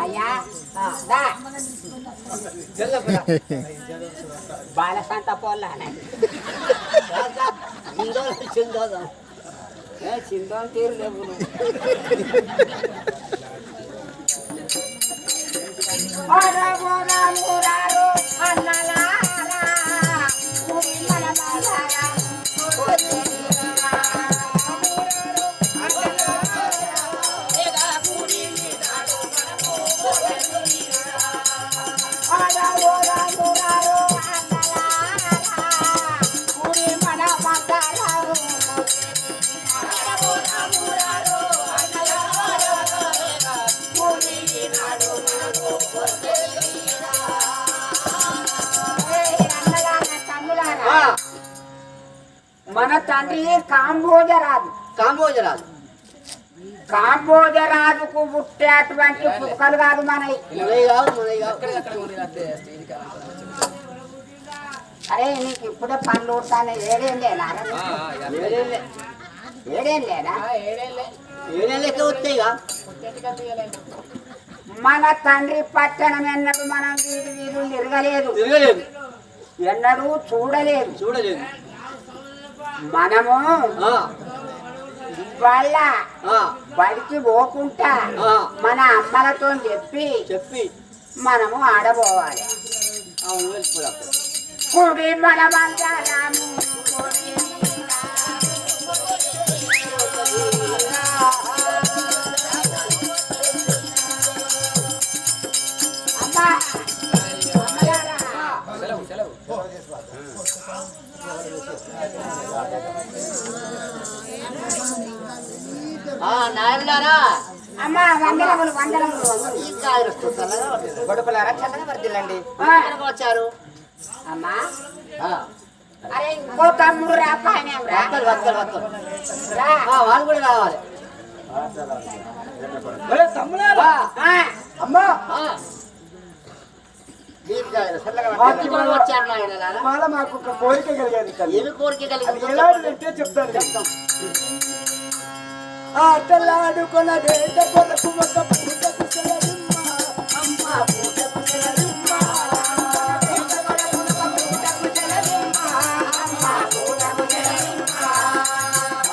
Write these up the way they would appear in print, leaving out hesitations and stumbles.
అయ్యా బాలసంత పోలా చిందో తీరు లేవు మన తండ్రి కాంబోజరాజుకు పుట్టేటువంటి పుక్కలు కాదు మనవి. అరే నీకు ఇప్పుడే పనులు ఊడతానే ఏడేం లేదా మన తండ్రి పట్టణం ఎన్నడూ మనం వీధులు తిరగలేదు, ఎన్నడూ చూడలేదు. మనము వాళ్ళ బడికి పోకుండా మన అమ్మలతో చెప్పి మనము ఆడబోవాలి. కుడి మన బంగారాము నాయనలారా అమ్మా వందలములు గొడపలారా చల్లగా వర్దిల్లండి వచ్చారు. అమ్మా అరే ఇంకో తమ్ముడు వాళ్ళు కూడా రావాలి. అమ్మా వచ్చారు నాయనలారా. మాకు ఒక కోరిక కలిగాను. ఏమి కోరిక కలిగింది చెప్తాను. ఆటలాడుకొన వేట కొరకు ఒక పూటకు సెలవిమ్మ అమ్మ పూటకు సెలవిమ్మ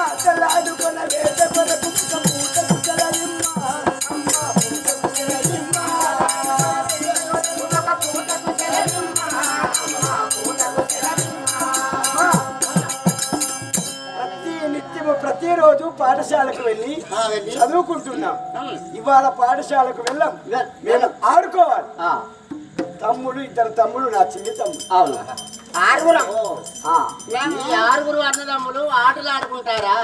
ఆటలాడుకొన వేట కొరకు ఒక పూటకు సెలవిమ్మ అమ్మ పూటకు సెలవిమ్మ ప్రతిరోజు పాఠశాలకు వెళ్ళి చదువుకుంటున్నాం. ఇవాళ పాఠశాలకు వెళ్ళాం, మేము ఆడుకోవాలి. ఇద్దరు తమ్ముడు, నా చిన్న తమ్ముడు. ఆరుగురు అన్నదమ్ములు ఆటలు ఆడుకుంటారా?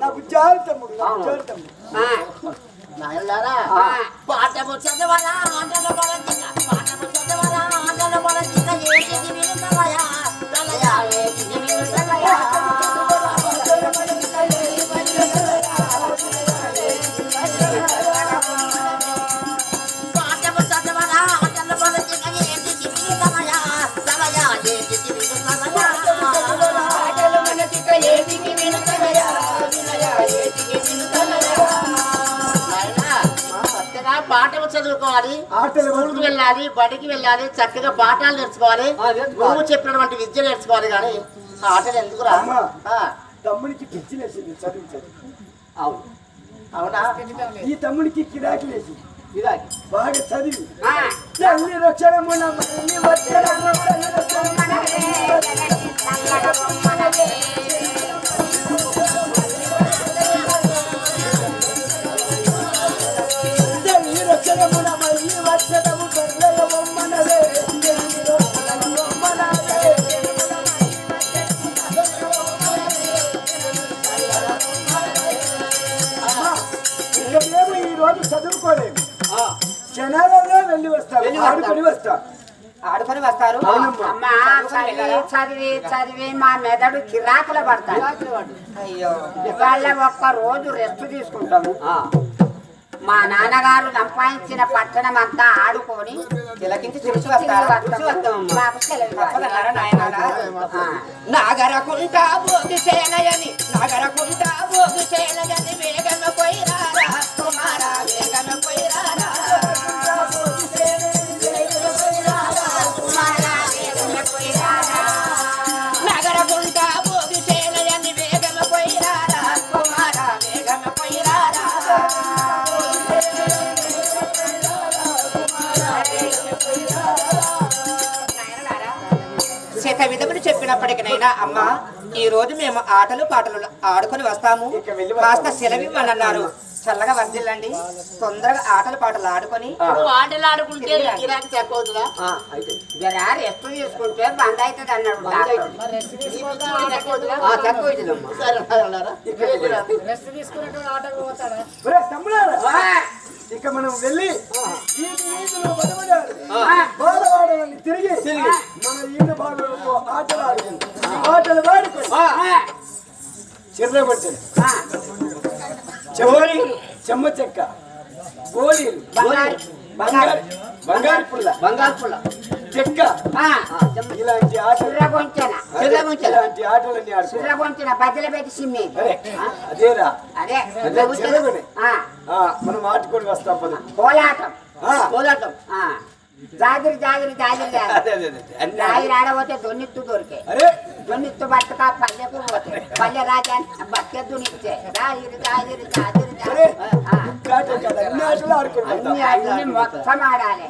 నాకు జారు తమ్ముడు. నాయనలారా పాఠము చదవరా ఆటలు పడకుండా, పాఠము చదవరా ఆటలు పడకుండా ఏది వినుతలయా తలయా ఏది వినుతలయా పాఠం చదువుకోవాలి, స్కూల్కి వెళ్ళాలి, బడికి వెళ్ళాలి, చక్కగా పాఠాలు నేర్చుకోవాలి, నువ్వు చెప్పినటువంటి విద్య నేర్చుకోవాలి. కానీ ఆటలు ఎందుకు రా? తమ్ముడికి పిచ్చి లేచింది చదువు. అవునా? ఈ తమ్ముడికి కిరాకి లేచింది. బాగా చదివి తల్లి రక్షణమున మళ్ళీ వచ్చడము తల్లి రక్షణమున మళ్ళీ వచ్చడము బర్రెల బొమ్మనవే మేము ఈ రోజు చదువుకోలేము. క్షణాలలో వెళ్ళి వస్తారు, ఆడుకొని వస్తారు. అమ్మా చదివి మా మెదడు కిరాకులు పడతాయి. అయ్యో ఇవాళ ఒక్క రోజు రెస్ట్ తీసుకుంటాము. మా నాన్నగారు సంపాదించిన పట్టణం అంతా ఆడుకొని తిలకించి చూసి వస్తారు. నాగరకుంట భోగి సేనయని నాగరకుంట భోగి సేనయని వేగన పోయిరారా కుమారా వేగన పోయిరారా అనేక విధములు చెప్పినప్పటికైనా అమ్మా ఈ రోజు మేము ఆటలు పాటలు ఆడుకొని వస్తాము, కాస్త సెలవివ్వనన్నారు. చల్లగా వర్దిల్లండి, తొందరగా ఆటలు పాటలు ఆడుకొని ఆటలు ఆడుకుంటే గిరాకీ చెప్పవుతుందా? జరా రెస్ట్ తీసుకుంటే బంద్ అవుతుంది అన్నాడు ఇక మనం వెళ్ళి బాలవాడని తిరిగి మన ఈత బాధలతో ఆటలు ఆడుకుంటాం. ఆటలు ఆడుకొని చిర్రగొట్టండి, చెమ్మ చెక్క, గోళీలు, బంగారు పుల్ల, చెక్క, ఇలాంటి ఆటలు ఇలాంటి ఆటలన్నీ ఆడుకుంటాం. బద్దలు పెట్టి సిమ్మి అదేరా అదే మనం ఆడుకొని వస్తాం. పద కోలాటం కోలాటం జాగిరి జాగిరి జాగిరి జాగిరి ఆడబోతే దొన్నిత్తు దొరికే అరే దొన్నిత్తు బట్టక పల్లెకు పోతే పల్లె రాజా బక్కే దునిచ్చే జాగిరి జాగిరి జాగిరి అన్ని ఆటలు ఆడుకుంటాం. అన్ని మొత్తం ఆడాలి.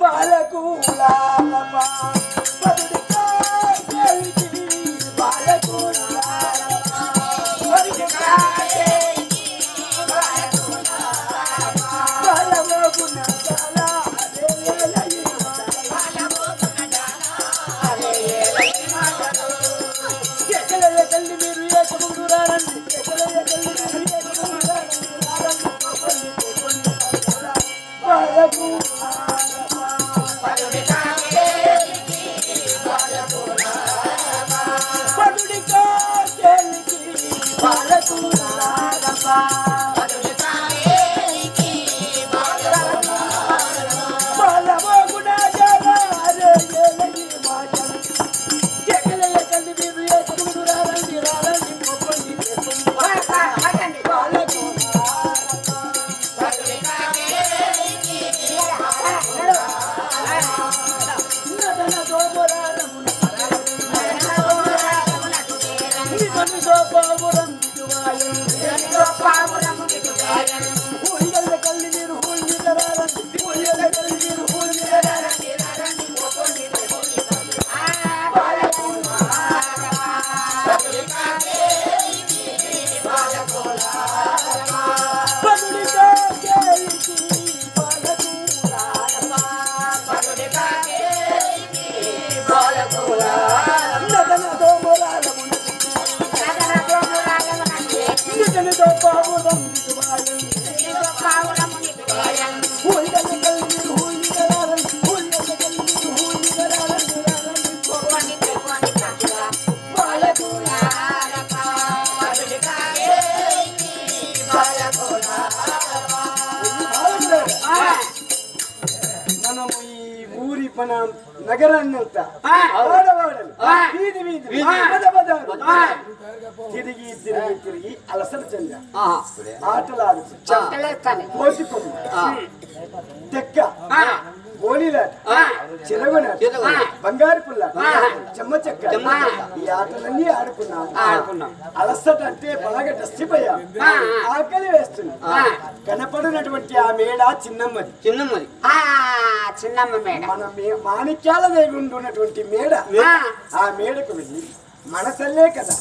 మన నగరాన్ని అంతా ఆడవాడలు వీధి వీధి తిరిగి తిరిగి తిరిగి అలసలు చెందా ఆటలాడు కోతి కొమ్మ తెక్క గోళీలాట చిరగొనాట బంగారు పుల్ల చెమ్మ చెక్క ఈ ఆటలన్నీ ఆడుకున్నాం. అలసట అంటే బాగా డస్టిపోయాం, ఆకలి వేస్తుంది. కనపడినటువంటి ఆ మేడ చిన్నమ్మది చిన్నమ్మ మేడ మన మాణిక్యాల దేవి ఉన్నటువంటి మేడ. ఆ మేడకు వెళ్ళి మన తల్లే కదా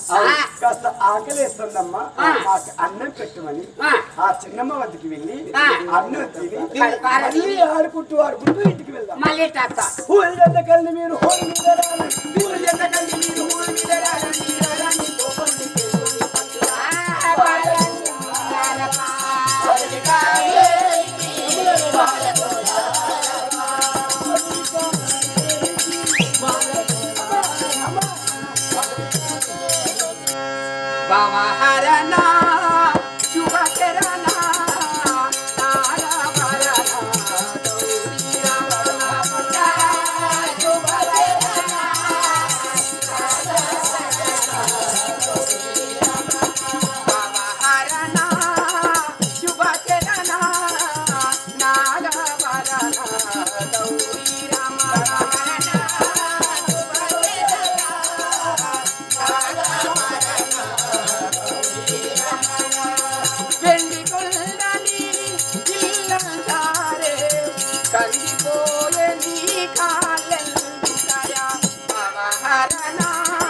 కాస్త ఆకలేస్తుందమ్మా మాకు అన్నం పెట్టమని ఆ చిన్నమ్మ వద్దకి వెళ్ళి అన్నం తిని మళ్ళీ ఆడుకుంటూ ఇంటికి వెళ్దాం. మళ్ళీ కలిసి మీరు హోల్ మీద Hara Shubha Kerana Karana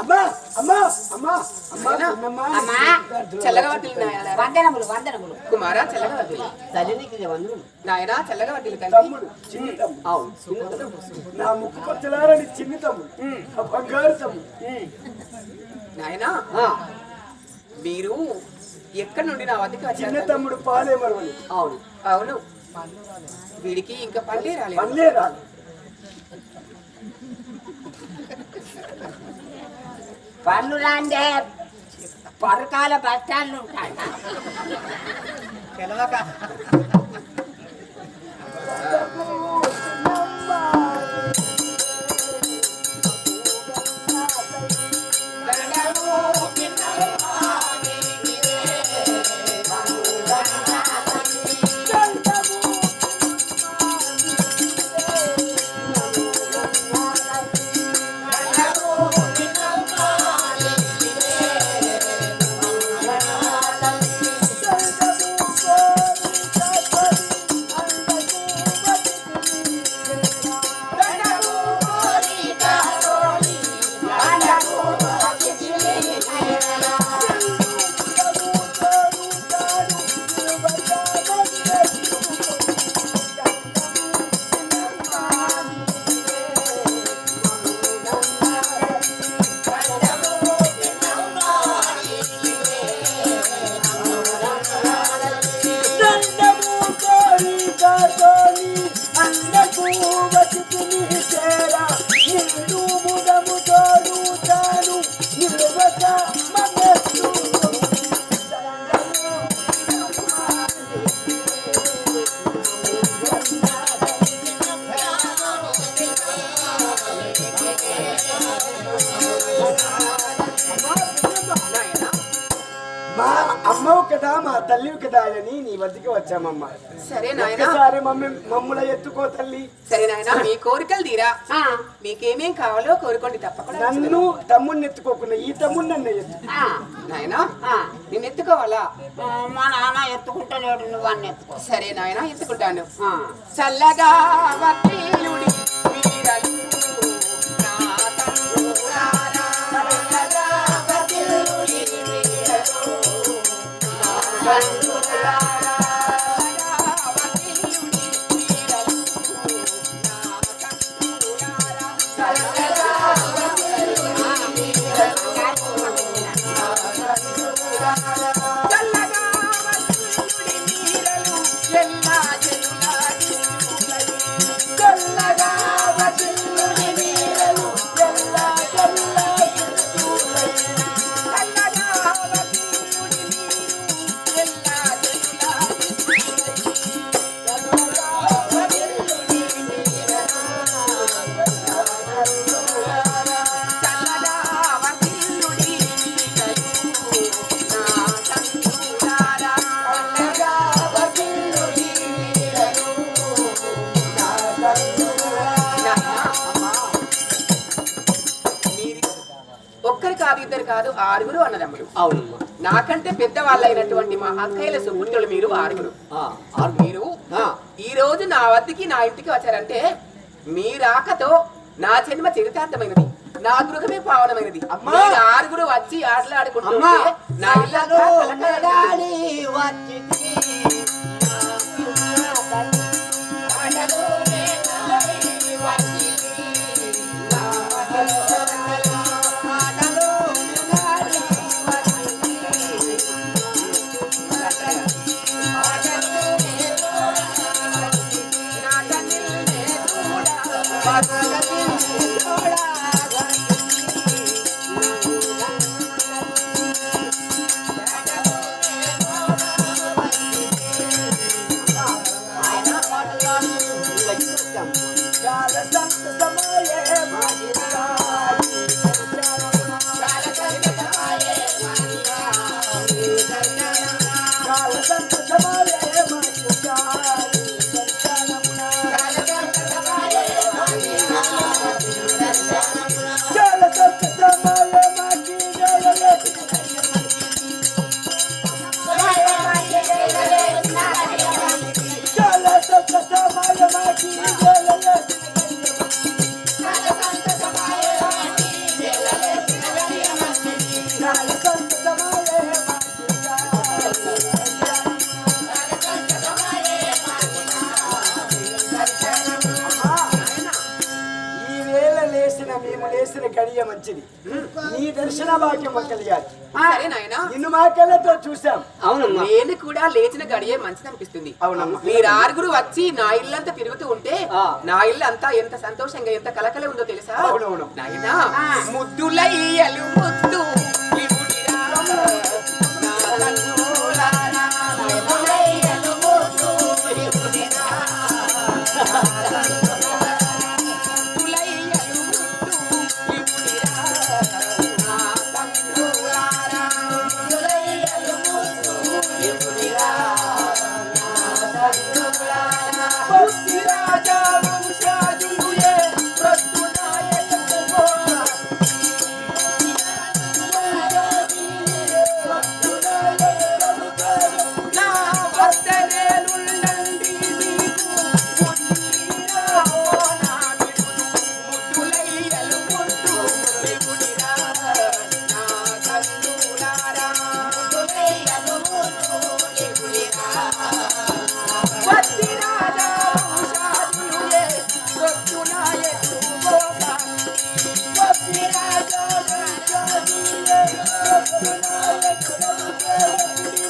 అమ్మా అమ్మా అమ్మా అమ్మా అమ్మా అమ్మా చల్లగా వడ్డీలు నాయనా. వందనములు వందనములు కుమారా చల్లగా వడ్డీలు. నాయనా చల్లగా వడ్డీలు తండ్రి. తమ్ముడు చిన్ని తమ్ముడు నా ముక్కు పచ్చలారని చిన్ని తమ్ముడు ఆ బంగారు తమ్ముడు నాయనా మీరు ఎక్కడి నుండి నా వద్దకు చిన్న వచ్చారు? తమ్ముడు పాలేమరవని అవును అవును వీడికి ఇంకా పల్లె రాలేదు. పల్లె రాదు పన్ను రాండే పరకాల బస్ స్టాండ్ ఉంటాడు తెలవక మా అమ్మవు కదా మా తల్లివి కదా అని నీ వద్దకు వచ్చామమ్మా సరే నాయనా. ఒక్కసారి మమ్మల్ని ఎత్తుకో తల్లి సరే నాయనా మీ కోరికలు తీరా. మీకేమేం కావాలో కోరుకోండి తప్పకుండా. నన్ను తమ్ముడిని ఎత్తుకోకుండా ఈ తమ్ముడు నన్ను ఎత్తు నాయనా నిన్ను ఎత్తుకోవాలా? మా నాన్న ఎత్తుకుంటలేడు నువ్వు అన్న ఎత్తుకో సరే నాయనా ఎత్తుకుంటాను. చల్లగా వర్ధిల్లుడి వీరలు నా తండ్రులారా. చల్లగా వర్ధిల్లుడి వీరలు నా తండ్రులారా. చల్లగా వర్ధిల్లుడి వీరలు నా తండ్రులారా. చల్లగా వర్ధిల్లుడి వీరలు నా తండ్రులారా. చల్లగా వర్ధిల్లుడి వీరలు ఎల్లా జనులా దిక్కులై. చల్లగా వర్ధిల్లుడి వీరలు ఎల్లా జనులా దిక్కులై. చల్లగా వర్ధిల్లుడి వీరు ఎల్లా జనులా దిక్కులై. చల్లగా వర్ధిల్లుడి వీరలు చల్లగా వర్ధిల్లుడి వీరలు నా తండ్రులారా. చల్లగా వర్ధిల్లుడి వీరలు నా తండ్రులారా. మీరు ఒక్కరు కాదు ఇద్దరు కాదు ఆరుగురు అన్నదమ్ములు. అవునమ్మా నాకంటే పెద్దవాళ్ళైనటువంటి మా అక్కయ్యల సుపుత్రులు మీరు ఆరుగురు. మీరు ఈ రోజు నా వద్దకి నా ఇంటికి వచ్చారంటే మీ రాకతో నా జన్మ చరితార్థమైనది, నా గృహమే పావనమైనది. మీరు ఆరుగురు వచ్చి ఆటలాడుకుంటుంటే నా ఇల్లంతా కలకలాడి మంచిది. నీ దర్శన భాగ్యం కలిగాలి. సరే నాయనా, నిన్ను మా కళ్ళతో చూసాం. అవునమ్మా. నేను కూడా లేచిన గడియే మంచిది అనిపిస్తుంది. అవునమ్మా. మీరు ఆరుగురు వచ్చి నా ఇల్లంతా తిరుగుతూ ఉంటే నా ఇల్లు అంతా ఎంత సంతోషంగా ఎంత కలకల ఉందో తెలుసా? అవునవును. నాయనా, ముద్దులయ్యలు ముద్దు ఇవుడిరా, నా కన్నులారా, ముద్దులయ్యలు ముద్దు ఇవుడిరా, ముద్దులయ్యలు ముద్దు ఇవుడిరా, నా కన్నులారా, ముద్దులయ్యలు ముద్దు ఇవుడిరా, నా కన్నులారా. బుద్ధిరాజా వంశాజులుయే ప్రస్తుతాయకు గోరా, నా వద్దనేలుండండి మీకు బుద్ధిరా నా విడుదు, ముద్దులయ్యలు ముద్దు ఇవుడిరా, నా కన్నులారా, ముద్దులయ్యలు ముద్దు ఇవుడిరా. వద్దిరాజా వంశాజులుయే ప్రస్తుతాయకు గోరా, వద్దిరాజా వంశాజులుయే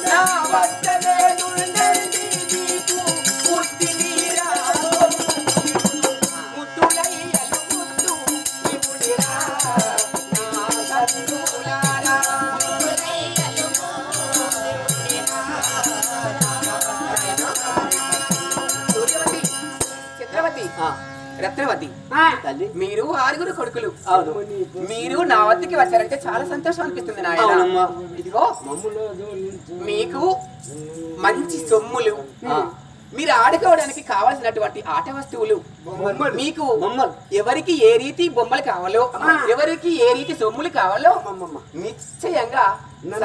నా వద్దనేలుండండి మీకు బుద్ధిరా, ముద్దులయ్యలు ముద్దు ఇవుడిరా, నా కన్నులారా, ముద్దులయ్యలు ముద్దు ఇవుడిరా. సూర్యవతి, చంద్రవతి, రత్నవతి, తల్లి. మీరు ఆరుగురు కొడుకులు. అవును. మీరు నా వద్దకి వచ్చారంటే చాలా సంతోషం అనిపిస్తుంది నాయన. అవునమ్మా. ఇదిగో మీకు మంచి సొమ్ములు, మీరు ఆడుకోవడానికి కావాల్సినటువంటి ఆట వస్తువులు, మీకు బొమ్మలు. ఎవరికి ఏ రీతి బొమ్మలు కావాలో, ఎవరికి ఏ రీతి సొమ్ములు కావాలో నిశ్చయంగా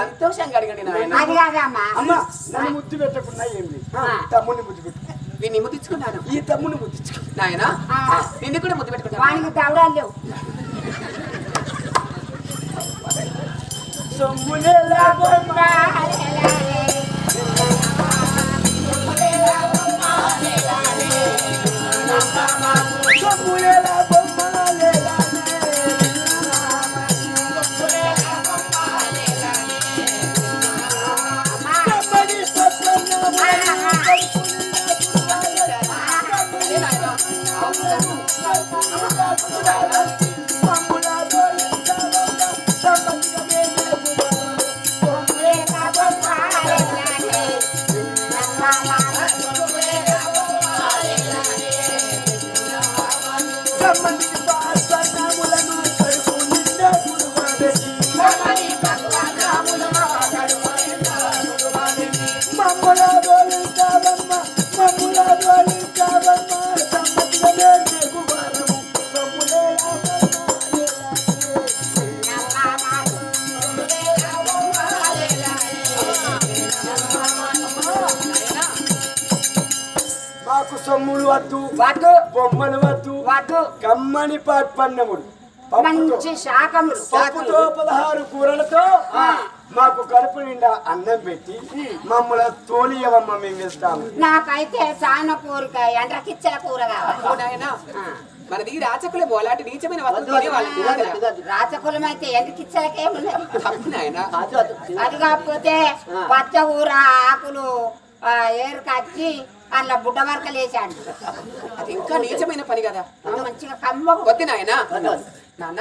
సంతోషంగా అడగండి నాయన. అది కాదమ్మా. అమ్మా, నన్ను ముద్దు పెట్టకుండా ఏం లేదు. తమ్ముడిని ముద్దు పెట్టు. వీడిని ముద్దించుకున్నాను ఈ తమ్ముడిని ముద్దించుకో. నాయన, నిన్ను కూడా ముద్దు పెట్టుకుంటాను. వానికి దవడాలు లేవు. సొమ్ములేలా బొమ్మ సొమ్ములేలా బొమ్మ మాకు సొమ్ములు వద్దు, బొమ్మలు వద్దు, కమ్మని పన్నముడు, మంచి శాకములు, పప్పుతో 16 కూరలతో మాకు కడుపు నిండా అన్నం పెట్టి మమ్మల్ని తోలియవమ్మ, మేము వెళ్తాము. నాకైతే చాలా కోరిక ఎండ్రకిచ్చల కూర కావాలి. ఓ నాయనా, మనది రాచకులము, అలాంటి నీచమైన వస్తువులు తినేవాళ్ళకి రాచకులం అయితే ఎండ్రకిచ్చలకే ఉన్నది. తప్పు నాయనా. అది కాకపోతే పచ్చ కూర ఆకులు ఏరుకచ్చి అందులో బుడ్డ వరకలు వేసాడు. అది ఇంకా నీచమైన పని కదా. మంచిగా కమ్మ వద్దు నాయనా. నాన్న,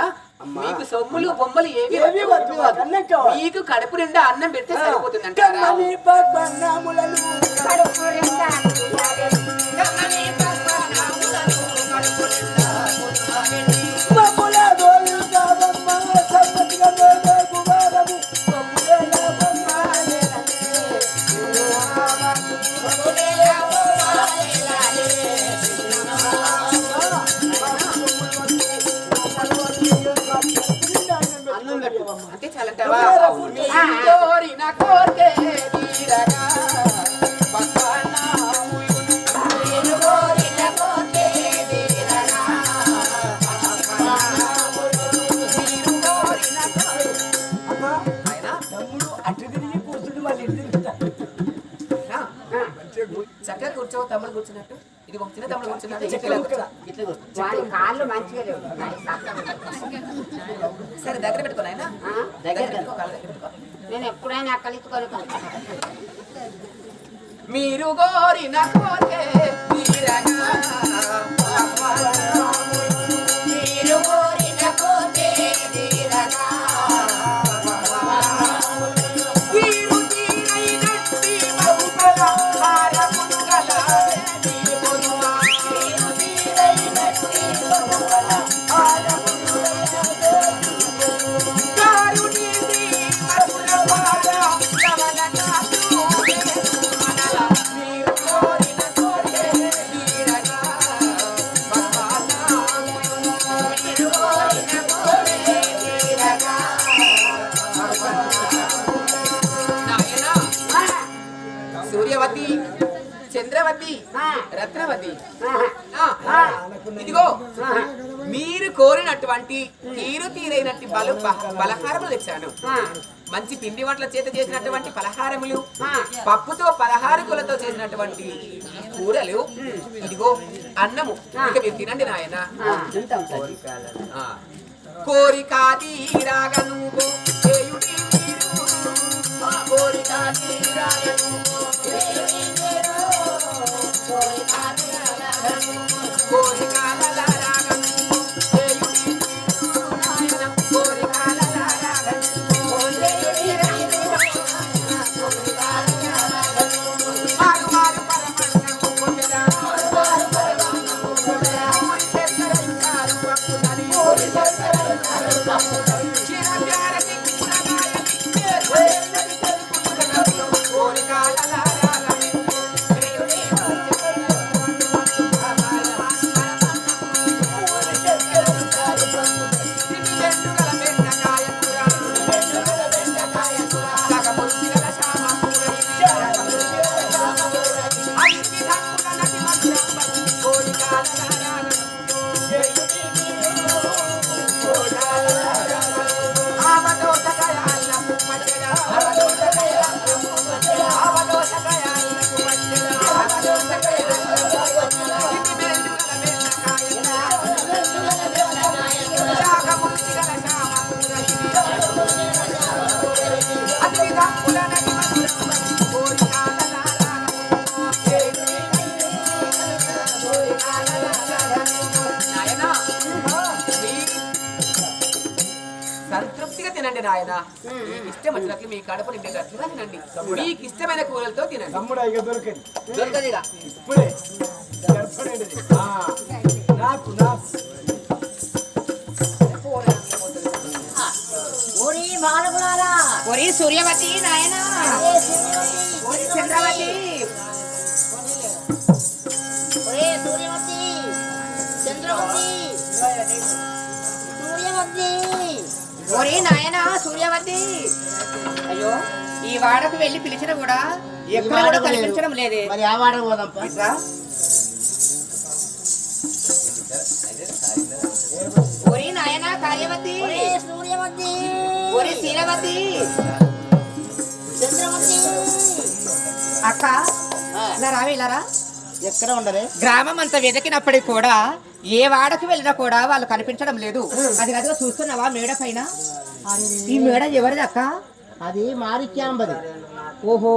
మీకు సొమ్ములు బొమ్మలు ఏవి ఏవి వద్దు, అన్నం కావాలి. మీకు కడుపు నిండా అన్నం పెడితే సరిపోతుంది అంటారా? కమ్మని పన్నములను కడుపు నిండా మమ్ముల దోలుతావమ్మ, సమ్మతిగా మేమేగు వారము, సొమ్ములేలా బొమ్మ అంతే చాలంటావా? కోరిన కోరికే తీరగా పక్కనాముయును, కోరిన కోరికే తీరగా తమ్ముడు అటు తిరిగి కూర్చుని మళ్ళీ ఇంటికి చక్కగా కూర్చో, తమ్ముడు కూర్చున్నట్టు. ఇది ఒక చిన్న తమ్ముడు కూర్చున్నాడు ఇక్కడ ఇక్కడ. ఇట్లా కూర్చో. వాడి కాళ్ళు మంచిగా లేవు వాడి సక్కగా సరే దగ్గర పెట్టుకో నాయనా దగ్గర పెట్టుకో కాళ్ళ దగ్గర పెట్టుకో నేను ఎప్పుడైనా అక్కలించుకొని మీరు కోరిన కోరికే తీరగా మీరు కోరిన కోరికే తీరగా తీరు తీరైనట్టి బహుబల హారములు గలవేది పొదువా తీరు తీరైనట్టి బహుబల హారములు గలవేది కారుణిది మధుర పాద కమల నాదు మనల మీరు కోరిన కోరికే తీరగా భగవానా మీరు కోరిన కోరికే తీరగా నాయనా సూర్యవతి చంద్రవతి రత్నవతి ఇదిగో మీరు కోరినటువంటి తీరు తీరైనట్టి పలహారములు తెచ్చాను మంచి పిండి వంటల చేత చేసినటువంటి పలహారములు పప్పుతో పలహారకులతో చేసినటువంటి కూరలు ఇదిగో అన్నము ఇక మీరు తినండి నాయన కోరిక తీరాగ నువ్వు చేయుడి మీరు. కోరిక తీరాగ నువ్వు చేయుడి మీరు. కోరికలలారాగ నువ్వు చేయుడి మీరు నాయన. కోరికలలారాగ నువ్వు చేయుడి మీరు. మారు మారు పరమన్నము పొందెదా. మారు పరమన్నము పొందెదా. శంకరించారు పప్పులని. చిరజారతి కూరగాయని చేరువెన్నది తెలుపుతున్నది. కోరికలలారాగ నువ్వు చేయుడి సంతృప్తిగా తినండి నాయన. మీకు ఇష్టం వచ్చినట్లు మీ కడుపు నిండేటట్లుగా తినండి. మీకు ఇష్టమైన కూరలతో తినండి. తమ్ముడు ఇక దొరికింది దొరకదిగా ఇప్పుడే గడపడేది. నాకు నాకు ఓరి బాలకులారా, ఒరి సూర్యవతి నాయన ఒరి చంద్రవతి ఒరే సూర్యవతి, చంద్రవతి, సూర్యవతి. ఒరి నాయన సూర్యవతి. అయ్యో ఈ వాడకు వెళ్ళి పిలిచిన కూడా ఎక్కడ కూడా కనిపించడం లేదే. మరి ఆ వాడకు పోదాంపా. ఇట్రా. ఒరి నాయన కార్యవతి ఒరే సూర్యవతి, ఒరి శీలవతి చంద్రవతి. అక్క ఇలా రావి ఇలారా. ఎక్కడ ఉండరే? గ్రామం అంతా వెతికినప్పటికి కూడా ఏ వాడకు వెళ్ళినా కూడా వాళ్ళు కనిపించడం లేదు. అది కనుక చూస్తున్నావా మేడ పైన? ఈ మేడ ఎవరిది అక్క? అది మాణిక్యాంబది. ఓహో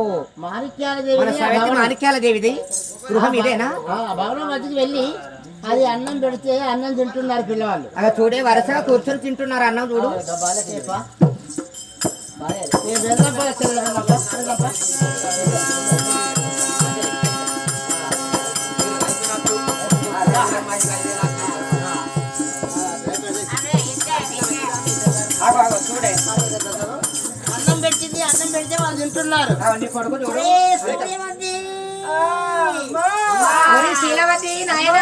మాణిక్యాలదేవి. మన సవతి మాణిక్యాల దేవిది గృహం ఇదేనా? ఆ భవనం మధ్యకి వెళ్ళి అది అన్నం పెడితే అన్నం తింటున్నారు పిల్లవాళ్ళు. అలా చూడే వరుసగా కూర్చొని తింటున్నారు అన్నం చూడు. బాలకేపా నేను వెళ్దాంపా, వెళ్దాంపా. చూడే అన్నం పెట్టింది, అన్నం పెడితే వాళ్ళు తింటున్నారు. నీ కొడుకు చూడు. ఒరే సూర్యవతి, ఒరి శీలవతి నాయన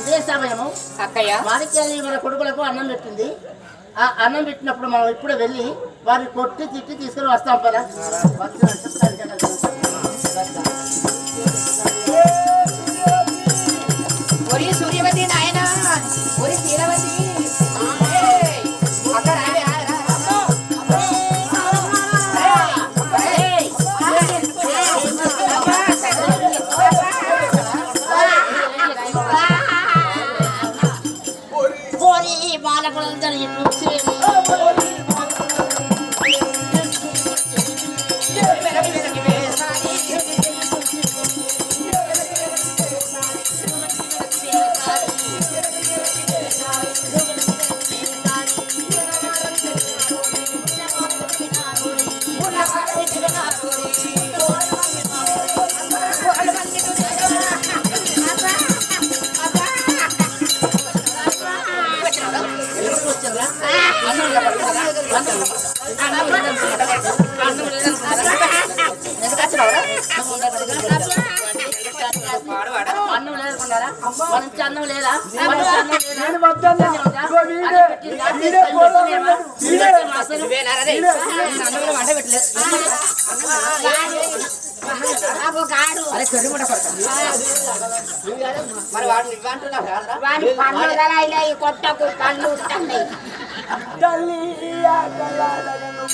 ఇదే సమయము అక్కయ్య మాణిక్యాలు మన కొడుకులకు అన్నం పెట్టింది. ఆ అన్నం పెట్టినప్పుడు మనం ఇప్పుడే వెళ్ళి వారిని కొట్టి తిట్టి తీసుకొని వస్తాం పదా. ఒరి సూర్యవతి నాయన ఒరి శీలవతి అక్క రావే, రా, రా, రా. వాళ్ళ కూడా వెళ్తాను చూసి అన్నం లేదనుకున్నారా మంచి అన్నం లేదా నేను వద్దన్నా. ఇదిగో వీడే పోరాడు. అరే చెడు ముట్ట మరి వాడు ఇవ్వంటున్నావు కాదురా? వాడి పన్ను కొట్టకు కళ్ళు ఉంటాయి. తల్లి ఆటలాడగను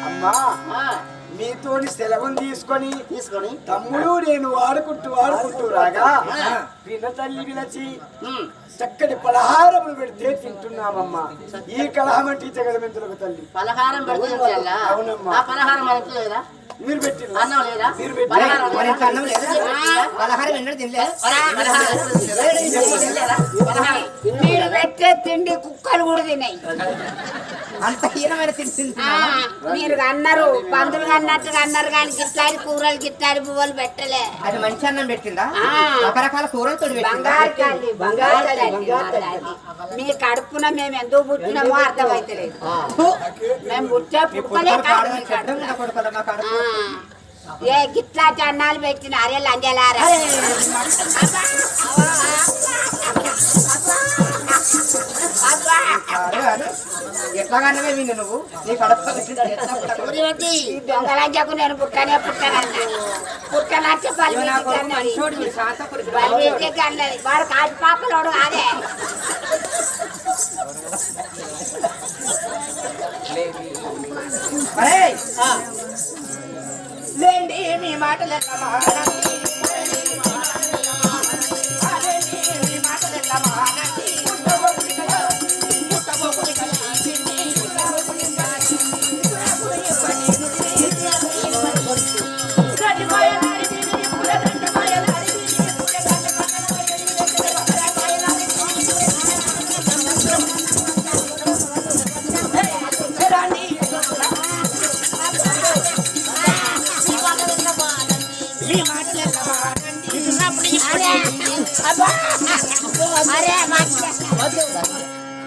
అమ్మా మీతోని సెలవును తీసుకొని తమ్ముడు నేను ఆడుకుంటూ రాగా పిన్న తల్లి విలచి చక్కటి పలహారములు పెడితే తింటున్నామమ్మా. ఈ కలహం అంటే జగదమెంతులకు తల్లి పలహారం పెడితే అవునమ్మా. ఆ పలహారం మనకి లేదా మీరు పెట్టి అన్నం లేదా మీరు మరి ఇంత అన్నం లేదా? పలహారం ఎన్నడూ తినలే. మీరు పెట్టే తిండి కుక్కలు కూడా తినాయి. అంత హీనమైన తిండి మీరు అన్నారు పందులు అన్నట్టుగా అన్నారు కానీ గిట్లాడి కూరలు గిట్లాడి పువ్వులు పెట్టలే. అది మంచి అన్నం పెట్టిందా? రకరకాల కూరలతో బంగారు తల్లి బంగారు తల్లి. మీ కడుపున మేము ఎందుకు పుట్టినామో అర్థమైతలేదు. మేము పుట్టే పుట్టలే ఏ గిట్లాంటి అన్నాలు పెట్టిన అరే లంజలారా. ఎట్లాగానే విని నువ్వు నీ కడప దొంగలంజకు నేను పుట్టనచ్చే పల్లె వాడు కాటి పాపలోడు అదే. లేండి మీ మాటలు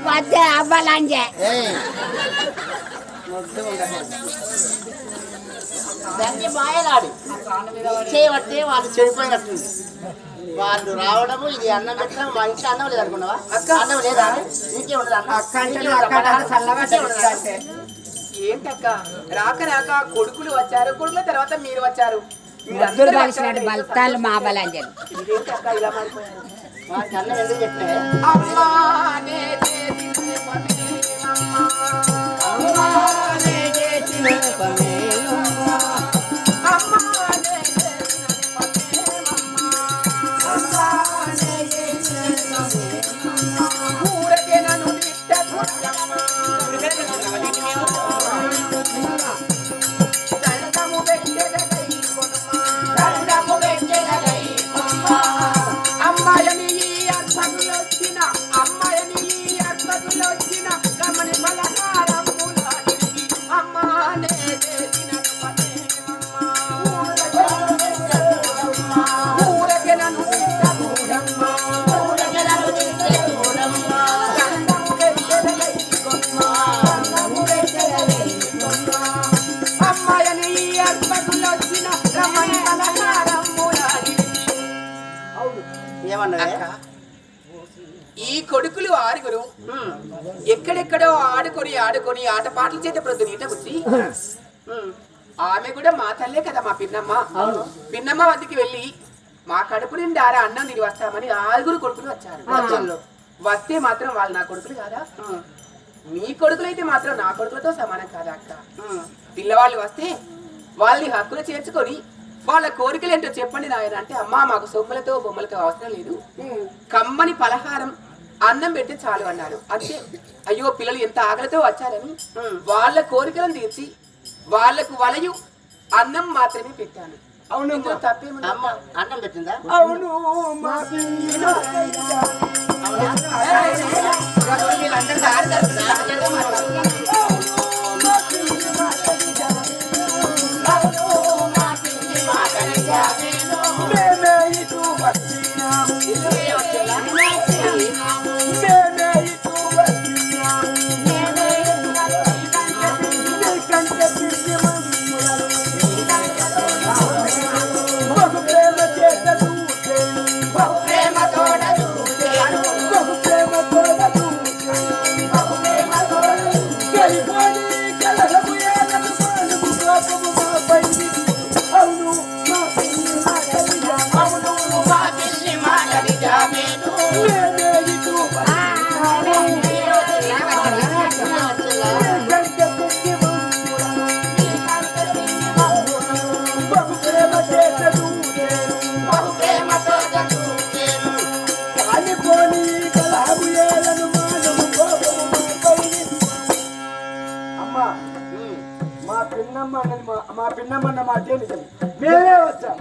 వద్దే అవ్వాలంజే దాన్ని మాయలాడి చేయబట్టే వాళ్ళు చెడిపోయినట్టుంది. వాళ్ళు రావడము ఇది అన్నం పెట్టడం మా ఇంట్లో అన్నం లేదు అనుకున్నావా? అన్నం లేదా నీకే ఉండదు ఏంటక్క రాక రాక కొడుకులు వచ్చారు, కొడుకుల తర్వాత మీరు వచ్చారు. ముగ్గురు కలిసినట్టు బలతాలు మా బలంజలు. ఇదేంటక్క ఇలా మారిపోయారు? మాకు అన్నం ఎందుకు చెప్పినవే? అమ్మాయని అర్థం వచ్చిన అమ్మ కొడుకులు 6 ఎక్కడెక్కడో ఆడుకొని ఆటపాటల చేత ప్రొద్దు నీట వచ్చి ఆమె కూడా మా తల్లే కదా మా పిన్నమ్మ వద్దకి వెళ్ళి మా కడుపు నిండారా అన్నం తిని వస్తామని 6 కొడుకులు వచ్చారు. వస్తే మాత్రం వాళ్ళు నా కొడుకులు కాదా? మీ కొడుకులైతే మాత్రం నా కొడుకులతో సమానం కాదా అక్క? పిల్లవాళ్ళు వస్తే వాళ్ళని హక్కులు చేర్చుకొని వాళ్ళ కోరికలు ఏంటో చెప్పండి నాయన అంటే, అమ్మా మాకు సొమ్ములతో బొమ్మలతో అవసరం లేదు, కమ్మని పలహారం అన్నం పెడితే చాలు అన్నారు. అంతే. అయ్యో పిల్లలు ఎంత ఆకలితో వచ్చారని వాళ్ళ కోరికలను తీర్చి వాళ్లకు వలయు అన్నం మాత్రమే పెట్టాను. అవును తప్పేమన్నా? అమ్మ అన్నం పెట్టిందా? అవును మా పిన్ని మా పిన్నమ్మన్న మాటే నిజం. మేమే వచ్చాం.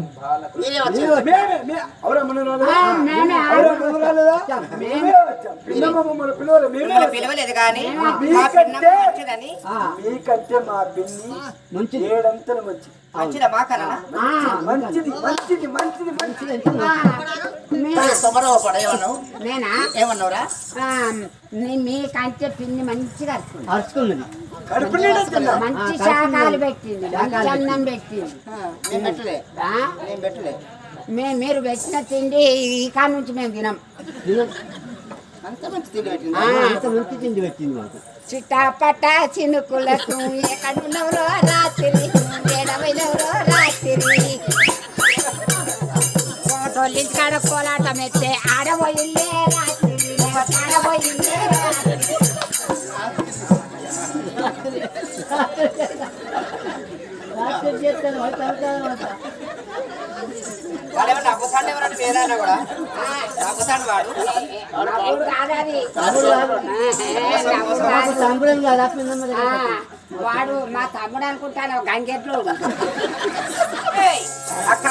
పిలవలేదు కానీ మీకంటే మా పిన్ని 7 అంతలు మంచిదా మా కన్నా? మంచిది మంచిది మంచిది మంచిది. నేనా ఏమన్నావురా? మీ కంటే పిన్ని మంచిగా అరుచుకున్నది. మంచి శాఖలు పెట్టింది, మంచి అన్నం పెట్టింది. మీరు పెట్టిన తిండి ఈ కాడ నుంచి మేము తినం. అంత మంచి తిండి పెట్టింది మాకు. చిటాపట చినుకులకు ఎక్కడున్నవరో రాత్రి, ఏడవైనవరో రాత్రి, ఇంటికాడ కోలాటం ఎత్తే ఆడబోయిందే రాత్రి, ఆడబోయిందే రాత్రి. నవ్వుతాడు ఎవరంటే వేరైనా కూడా నవ్వుతాడు వాడు. వాడు మా తమ్ముడు అనుకుంటాను, గంగెట్లో అక్క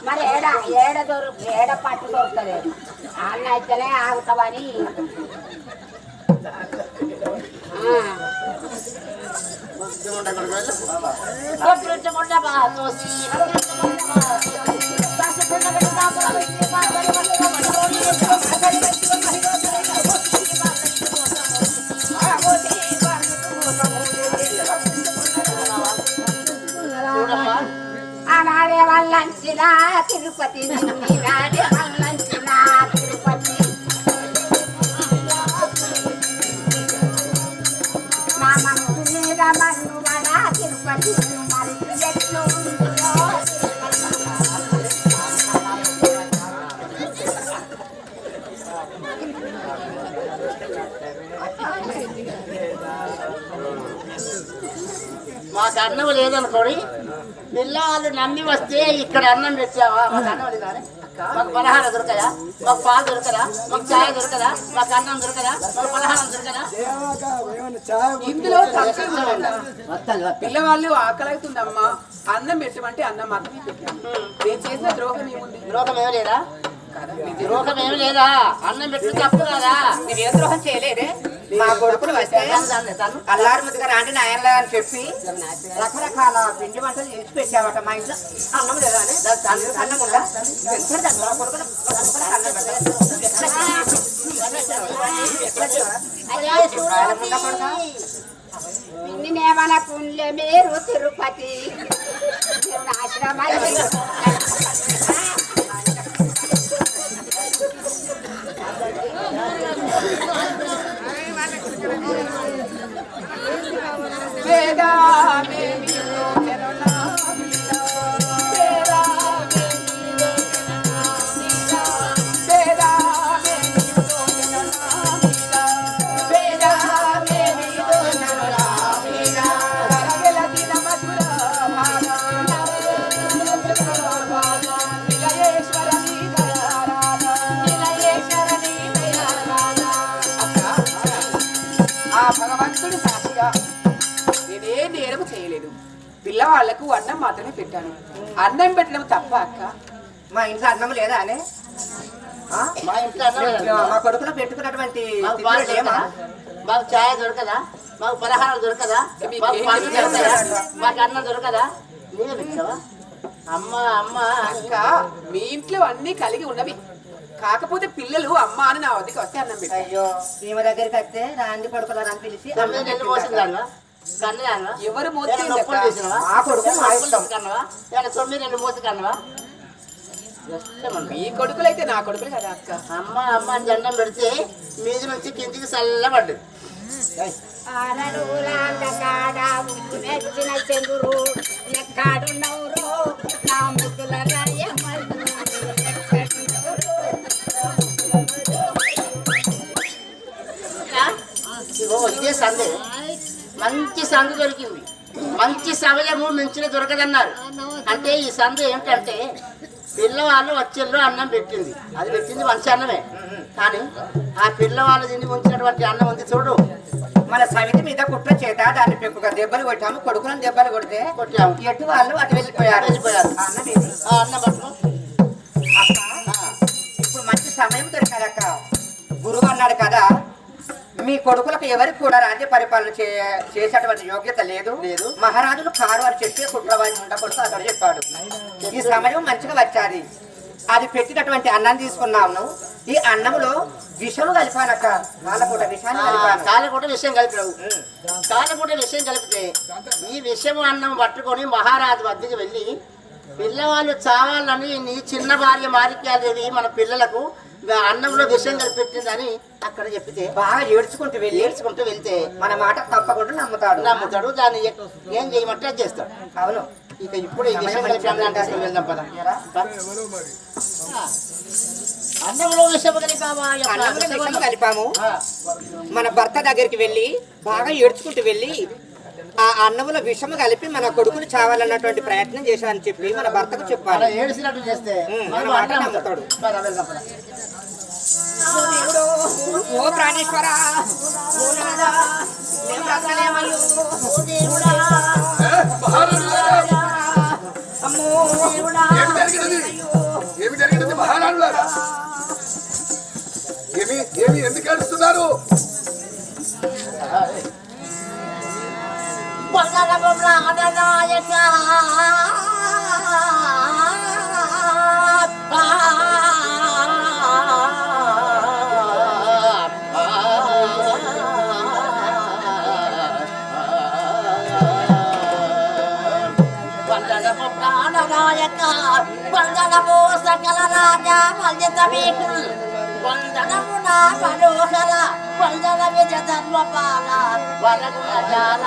మరి ఏడ పట్టు దొరుకుతలేదు. అన్న అయితేనే ఆగుతావని ఆనాడే వల్లంచిన తిరుపతి, నాడే వల్లంచిన తిరుపతి, నా మనసు మీద మన్ను వడ తిరుపతి, మరి ఎట్లు ఉందో మాకు అన్నం లేదనుకోని పిల్లవాళ్ళు నమ్మి వస్తే ఇక్కడ అన్నం పెట్టావా? మాకు అన్నం లేదా? అక్క మాకు పలహారం దొరకదా? మాకు పాలు దొరకదా? మాకు చాయ్ దొరకదా? మాకు అన్నం దొరకదా? మాకు పలహారం దొరకదా? ఇందులో తప్పేం లేదట. పిల్లవాళ్ళు ఆకలి అవుతుందమ్మా, అన్నం పెట్టమంటే అన్నం మాత్రమే పెట్టాము. నేను చేసిన ద్రోహం ఏముంది? ద్రోహం ఏమి లేదా? కదా, ద్రోహం ఏమి లేదా? అన్నం పెట్టు తప్పు కదా? నేను ఏ ద్రోహం చేయలేదే. మా కొడుకులు వస్తే అల్లారు ముద్దుగా రాండి నాయనలా అని చెప్పి రకరకాల పిండి వంటలు చేసి పెట్టావట. మా ఇంట్లో అన్నం లేదా అని అన్నం ఉందా? మా కొడుకులు అన్నం పెట్టాలి. పిన్నినేమన్నా పుణ్య మీరు తిరుపతి ఆశ్రమాలు భగవంతుడు సాక్షిగా నేనే నేరము చేయలేదు. పిల్లవాళ్లకు అన్నం మాత్రమే పెట్టాను. అన్నం పెట్టడం తప్ప అక్క? మా ఇంట్లో అన్నం లేదా అనే మా ఇంట్లో అన్నం లేదా? మా కొడుకులో పెట్టుకున్నటువంటి మాకు పాలు దొరకదా? మాకు చాయ్ దొరకదా? మాకు పలహారం దొరకదా? మాకు పండ్లు దొరకదా? మాకు అన్నం దొరకదా? నీవే పెట్టావా? అమ్మ అమ్మ అక్క, మీ ఇంట్లో అన్ని కలిగి ఉన్నవి, కాకపోతే పిల్లలు అమ్మ అని నా వద్దకు వస్తే అన్నం పెట్టారు. అయ్యో ఈమె దగ్గరికి వస్తే రాంది కొడుకులు అని పిలిచి 9 నెలలు మోసిందాను కన్నదాను. ఎవరు నొప్పులు చేసినవా? మా కొడుకు మా ఇష్టం. కన్నవా? 9 నెలలు మోసి కన్నవా? మీ కొడుకులైతే నా కొడుకులు కదా అక్క. అమ్మ అమ్మ అని దండం పెడితే మీది నుంచి కిందికి చల్లబడ్డది. నెచ్చిన చెంగురు ఎక్కడున్నవరు నా ముద్దుల ఇగో ఇదే సందే, మంచి సందు దొరికింది. మంచి సమయము మించిన దొరకదన్నారు. అంటే ఈ సందు ఏమిటంటే పిల్లవాళ్ళు వచ్చేళ్ళు అన్నం పెట్టింది. అది పెట్టింది మంచి అన్నమే, కానీ ఆ పిల్లవాళ్ళు తిని ఉంచినటువంటి అన్నం ఉంది చూడు. మన సమితి మీద కుట్ర చేత దాన్ని పెక్కుగా దెబ్బలు కొట్టాము. కొడుకులను దెబ్బలు కొడితే కొట్టాము. ఎటు వాళ్ళు అటు వెళ్ళిపోయారు. అన్నం ఇది. ఆ అన్నం పట్టుకో. అక్క ఇప్పుడు మంచి సమయం దొరికాదక్క. గురువు అన్నాడు కదా, మీ కొడుకులకు ఎవరికి కూడా రాజ్య పరిపాలన చేసేటువంటి యోగ్యత లేదు. మహారాజులు కారు అని చెప్పి కుట్రవాది ఉండకూడదు అతడు చెప్పాడు. ఈ సమయం మంచిగా వచ్చాది. అది పెట్టినటువంటి అన్నం తీసుకున్నాము. ఈ అన్నంలో విషము కలిపానక్క. కాలకూట విషాన్ని కలిపాను. కాలకూట విషయం కలిపావు. కాలకూట విషయం కలిపితే ఈ విషము అన్నం పట్టుకొని మహారాజు వద్దకు వెళ్ళి పిల్లవాళ్ళు చావాలని నీ చిన్న భార్య మారిక్యాదేవి మన పిల్లలకు అన్నంలో విషయం కలిపెట్టిందని అక్కడ చెప్పితే బాగా ఏడ్చుకుంటూ వెళ్తే మన మాట తప్పకుండా నమ్ముతాడు. దాన్ని ఏం చేయమంటే అది చేస్తాడు. అవును. ఇక ఇప్పుడు ఈ విషయం కలిపి అన్నం వెళ్దాం పద. అన్నంలో విషయం కలిపాము. మన భర్త దగ్గరికి వెళ్ళి బాగా ఏడ్చుకుంటూ వెళ్ళి ఆ అన్నంలో విషము కలిపి మన కొడుకులు చావాలన్నటువంటి ప్రయత్నం చేశారని చెప్పి మన భర్తకు చెప్పాలి. ఏడ్చినట్టు చేస్తే మన మాట నమ్ముతాడు. ఓ ప్రాణేశ్వర, ఏమి ఎందుకు ఏడుస్తున్నారు? వందనము సకల రాజా వందిత మీకు వందనము నా మనోహర వందన విజ ధర్మపాల వరగు అజాల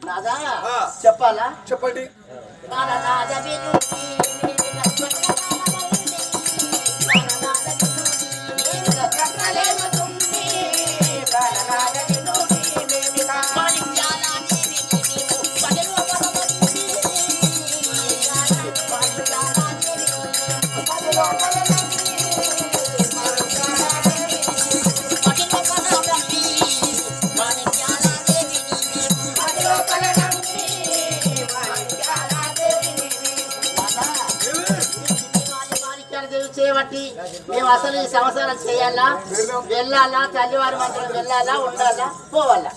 నాదా ఆ. చెప్పాలా? చెప్పండి. చేయబట్టి మేము అసలు ఈ సంవత్సరం చేయాలా, వెళ్ళాలా, తల్లివారి మంత్రం వెళ్ళాలా, ఉండాలా, పోవాలా?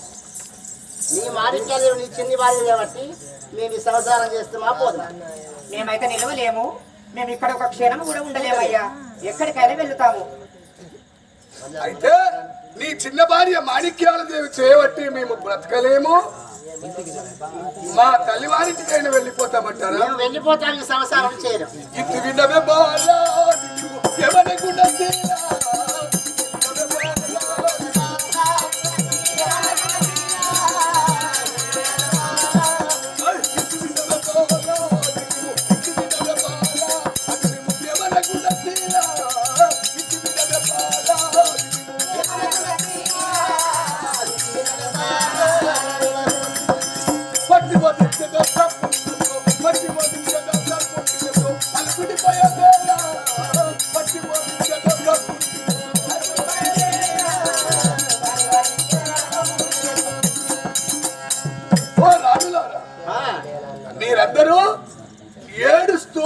నీ మారిక్యాలు నీ చిన్ని వారి కాబట్టి మేము ఈ సంవత్సరం చేస్తామా పోదా? మేమైతే నిలవలేము. మేము ఇక్కడ ఒక క్షణం కూడా ఉండలేమయ్యా. ఎక్కడికైనా వెళ్తాము. అయితే నీ చిన్న భార్య మాణిక్యాల దేవి చేయబట్టి మేము బ్రతకలేము, మా తల్లివారింటికైనా వెళ్ళిపోతామంటారా? మేము వెళ్ళిపోతాం, ఈ సంవత్సరం చేయడం. ఇది విన్నవే బాలా ఎవరకుండా మీరందరూ ఏడుస్తూ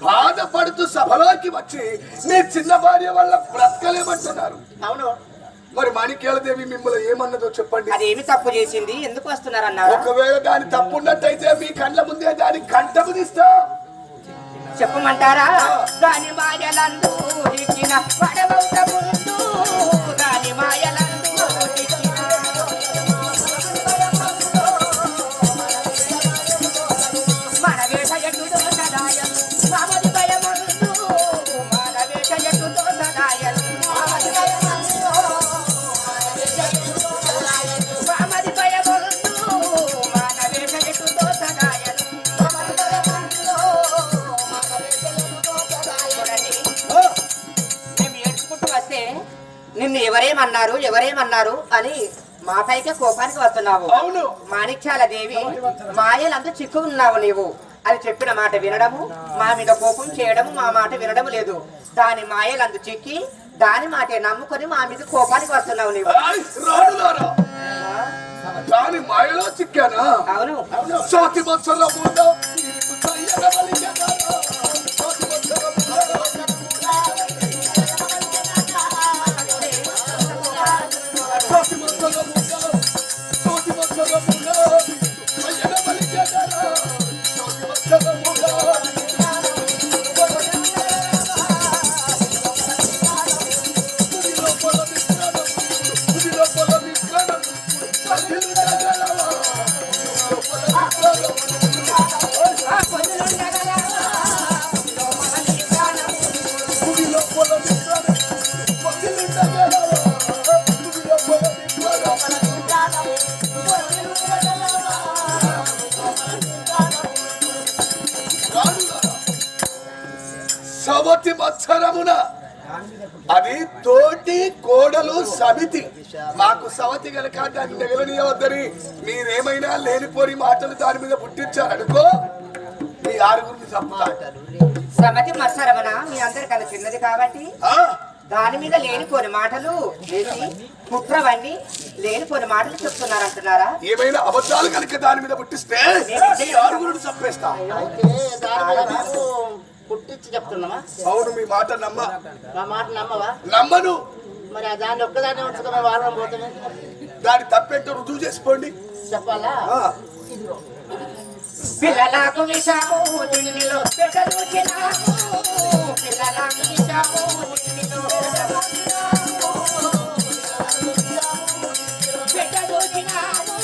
బాధపడుతూ సభలోకి వచ్చి నీ చిన్న భార్య వల్ల బ్రతకలేమంటున్నారు. అవును. మరి మాణిక్యాల దేవి మిమ్మల్ని ఏమన్నదో చెప్పండి. అదేమి తప్పు చేసింది? ఎందుకు వస్తున్నారన్నారు? ఒకవేళ దాని తప్పున్నట్టయితే మీ కళ్ళ ముందే దాని కంటము తీస్తా. చెప్పమంటారా? దాని మాయలందు ఎక్కిన పడవౌట ముందు, దాని మాయలందు ఎక్కిన మన వేష ఎటుదో సదాయలు మామది భయమందు, మన వేష ఎటుదో సదాయలు మామది భయమందు, మామది భయమందు, మన వేష ఎటుదో సదాయలు మామది భయమందు. మేము ఏడ్చుకుంటూ వస్తే నిన్ను ఎవరేమన్నారు అని మా పైకే కోపానికి వస్తున్నావు. అవును. మాణిక్యాల దేవి మాయలంతా చిక్కు ఉన్నావు నీవు అని చెప్పిన మాట వినడము, మా మీద కోపం చేయడము, మా మాట వినడము లేదు. దాని మాయలందు చిక్కి దాని మాటే నమ్ముకొని మా మీద కోపానికి వస్తున్నావు నీవు. రాడులారా, దాని మాయలో చిక్కానా? అవును. సోతి బొత్సలో ముందు సవతి మత్సరమున అది తోటి కోడలు సమితి. మాకు సవతి గనక దాన్ని నెగలనీయవద్దని మీరేమైనా లేనిపోని మాటలు దాని మీద పుట్టించారనుకో, మీ ఆరుగురిని చంపుతారు. సమతి మత్సరమన మీ అందరికన్నా చిన్నది కాబట్టి దాని మీద లేనిపోని మాటలు వేసి కుట్రవన్నీ లేనిపోని మాటలు చెప్తున్నారంటున్నారా? ఏమైనా అబద్ధాలు కనుక దాని మీద పుట్టిస్తే మీ ఆరుగురిని చంపేస్తా. అయితే దాని మీద మేము పుట్టించి చెప్తున్నామా? అవును, మీ మాట నమ్మ. మా మాట నమ్మవా? నమ్మను. మరి ఆ దాన్ని ఒక్కదాన్ని ఉంచుకున్న వారం పోతుంది. దాని తప్పేంటో రుజువు చేసుకోండి. చెప్పాలా? పిల్లలకు విషము దిండిలో పెట్టదూచినాము, పిల్లలకు విషము దిండిలో పెట్టదూచినాము,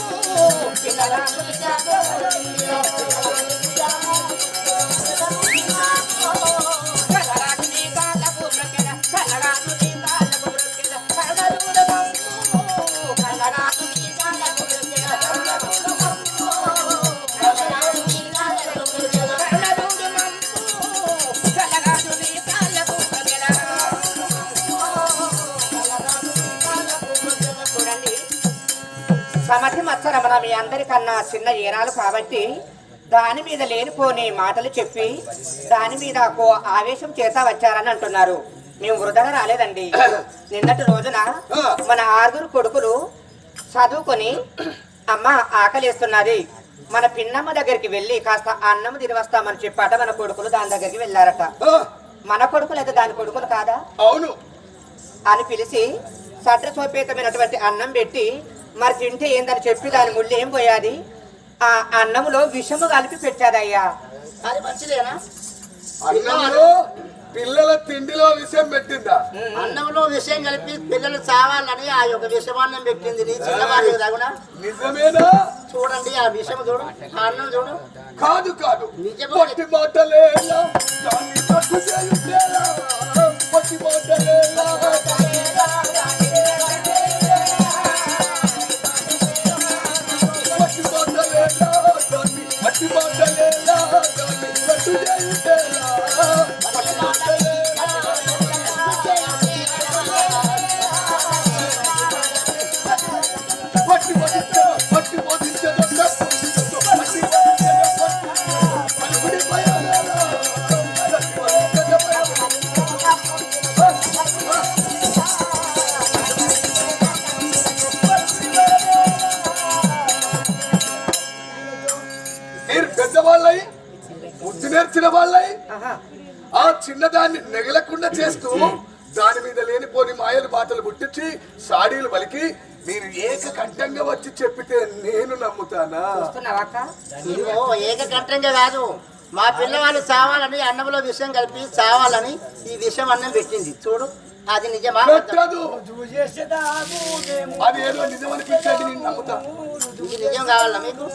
పిల్లలకు విషము దిండిలో కలరాజు నీ కాళ్ళకు బ్రకెడ, కలరాజు నీ కాళ్ళకు బ్రకెడ, కలరుడమందు, కలరాజు నీ కాళ్ళకు బ్రకెడ మత్సరమణ మీ అందరికన్నా చిన్న ఏనాలు కాబట్టి దాని మీద లేనిపోని మాటలు చెప్పి దాని మీద ఆవేశం చేత వచ్చారని అంటున్నారు. మేము వృధగా రాలేదండి. నిన్నటి రోజున మన 6 కొడుకులు చదువుకొని అమ్మ ఆకలిస్తున్నది, మన పిన్నమ్మ దగ్గరికి వెళ్ళి కాస్త అన్నం తిని వస్తామని చెప్పాట. మన కొడుకులు దాని దగ్గరికి వెళ్ళారట. మన కొడుకులు అయితే దాని కొడుకులు కాదా? అవును అని పిలిచి సడ్ర సోపేతమైనటువంటి అన్నం పెట్టి మరి తింటే ఏందని చెప్పి దాని ముళ్ళు ఏం పోయాది, ఆ అన్నములో విషము కలిపి పెట్టాదయ్యా. అది మంచిదేనా? అన్నంలో పిల్లల తిండిలో విషయం పెట్టిందా? అన్నంలో విషయం కలిపి పిల్లలు చావాలని ఆ యొక్క విషమాన్నం పెట్టింది నీ చిన్న భార్య తగునా? నిజమేనా? చూడండి ఆ విషయం చూడు, ఆ అన్నం చూడు. కాదు కాదు, నిజమే. పొట్టి మాటలేలా దాన్ని తప్పు చేయుటేలా, పొట్టి మాటలేలా పొట్టి మాటలేలా దాన్ని పొట్టి మాటలేలా దాన్ని తప్పు చేయుటేలా, పొట్టి మాటలేలా పట్టి పట్టించదు పట్టి పట్టించదు పట్టి పట్టి మీరు పెద్దవాళ్ళై బుద్ధి నేర్చిన వాళ్ళై ఆ చిన్నదాన్ని నెగలకుండా చేస్తూ దాని మీద లేనిపోని మాయలు బాటలు పుట్టించి సాడీలు పలికి మీరు ఏకకంఠంగా వచ్చి చెప్పితే నేను నమ్ముతానా? ఇదిగో ఏకకంఠంగా కాదు, మా పిల్లవాళ్ళు చావాలని అన్నంలో విషయం కలిపి చావాలని ఈ విషయం అన్నం పెట్టింది చూడు. అది నిజమా? పెట్టదు. అది ఏదో నిజం అనిపించేది నేను నమ్ముతా. ఇది నిజం కావాలా మీకు?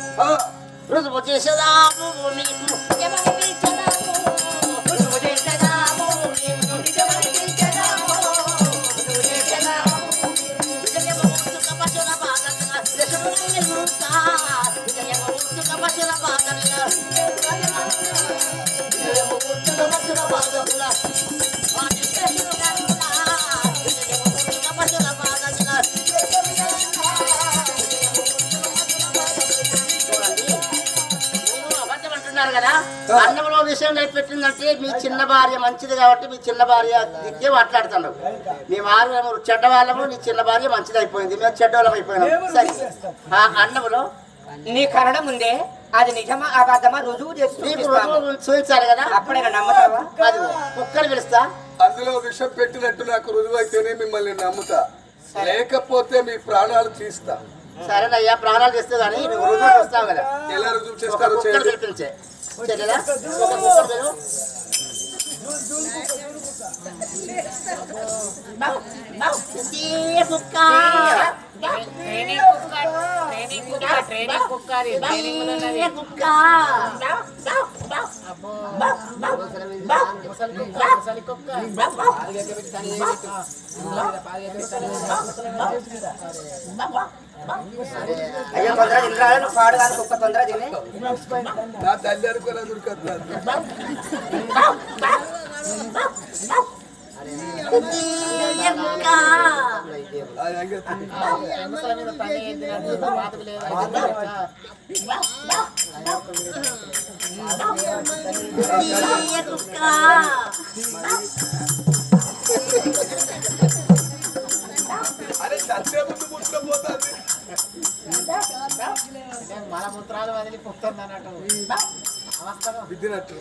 రుజువు చేసేదాము మీకు రుజువు చేసేదాము మీకు నిజమని పిలిచేదాము. కదా అన్నంలో విషయం పెట్టిందంటే మీ చిన్న భార్య మంచిది కాబట్టి మీ చిన్న భార్య దిక్కే మాట్లాడుతున్నావు. మేము 6 చెడ్డ వాళ్ళము, నీ చిన్న భార్య మంచిది అయిపోయింది, మేము చెడ్డవాళ్ళం అయిపోయినాం. సరే ఆ అన్నంలో నీ కనడం ముందే అది నిజమా అబద్ధమా రుజువు చేసి చూపించాలి కదా, అప్పుడే నమ్ముతావా? అది కుక్కలు పిలుస్తా. అందులో విషం పెట్టినట్టు నాకు రుజువు అయితేనే మిమ్మల్ని నమ్ముతా, లేకపోతే మీ ప్రాణాలు తీస్తా. సరేనయ్యా, ప్రాణాలు చేస్తే కానీ నువ్వు రుజువు చూస్తావు కదా. ఎలా రుజువు చేస్తారో కుక్కలు పిలిపించే సరేనా? ఒక కుక్కలు పిలువు. కుక్క అయ్యో తొందర తినరాదు, పాడు కానీ కుక్క తొందర తిని నా తల్లి అనుకోలే దొరుకుతుంది. అరే చచ్చే ముందు ముట్టుకోపోతుంది. మలమూత్రాలు వదిలి పుట్టుంది అన్నట్టు బిద్దినట్టు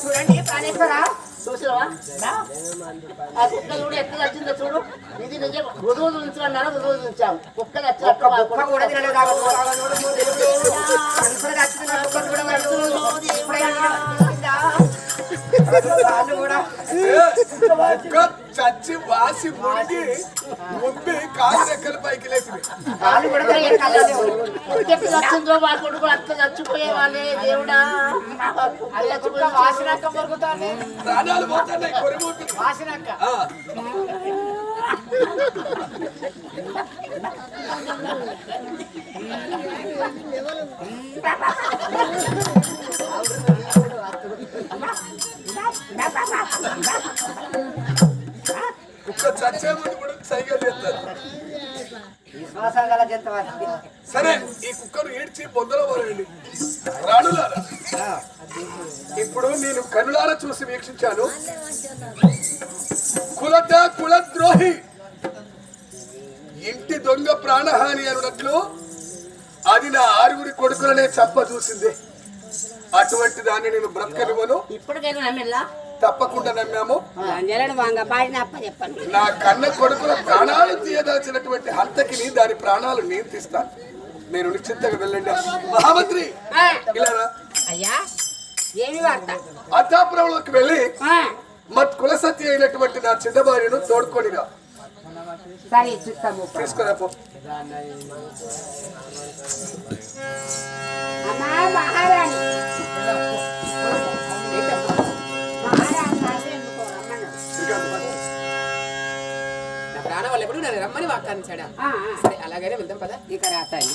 చూడండి ప్రాణేశ్వర, చూసావా ఆ కుక్కలు కూడా ఎక్కడ వచ్చిందో చూడు. ఇది నిజం, రుజువు చూపించాలన్నారా? రుజువు చూపించాము. కుక్కలు కుక్క కూడా తినలేదు. చచ్చి వాసి ముడికి ముప్పి కాలు రెక్కల పైకి లేచింది. వచ్చిందో మా కొడుకు అట్లా చచ్చిపోయే వాళ్ళే దేవుడా. వాసినాక మొరుగుతానే ప్రాణాలు పోతున్నాయి కొరిమూపి వాసినాక కుక్క చచ్చే ముందు కూడా సైకిల్ చేస్తారు. విశ్వాసం గల జంతువు అది. సరే ఈ కుక్కను ఈడ్చి బొందలో పడండి. రాణులారా, ఇప్పుడు నేను కనులారా చూసి వీక్షించాను. కులద్రోహి, ఇంటి దొంగ ప్రాణహాని అన్నట్లు అది నా 6 కొడుకులనే చంప చూసింది. అటువంటి దాన్ని నేను బ్రతకనివ్వను. ఇప్పటికైనా నమ్మిల్లా? తప్పకుండా నమ్మాము. చెప్పండి. నా కన్న కొడుకుల ప్రాణాలు తీయదాల్చినటువంటి హంతకిని దాని ప్రాణాలు నేను తీస్తాను. మీరు నిశ్చింతగా వెళ్ళండి. మహామంత్రి ఇలా రా. అయ్యా ఏమి వార్త? అత్తాపురంలోకి వెళ్ళి మత్ కులసతి అయినటువంటి నా చిన్న భార్యను తోడుకొనిరా. సరే చూస్తాము. తీసుకురా పో. అమ్మా మహారాణి నా ప్రాణం వల్ల ఎప్పుడు నన్ను రమ్మని వాగ్దానించాడా? సరే అలాగైనా వెళ్దాం పదా. ఇక రాతాను.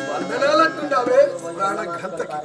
వందనాలంటుండావే ప్రాణఘంతకి.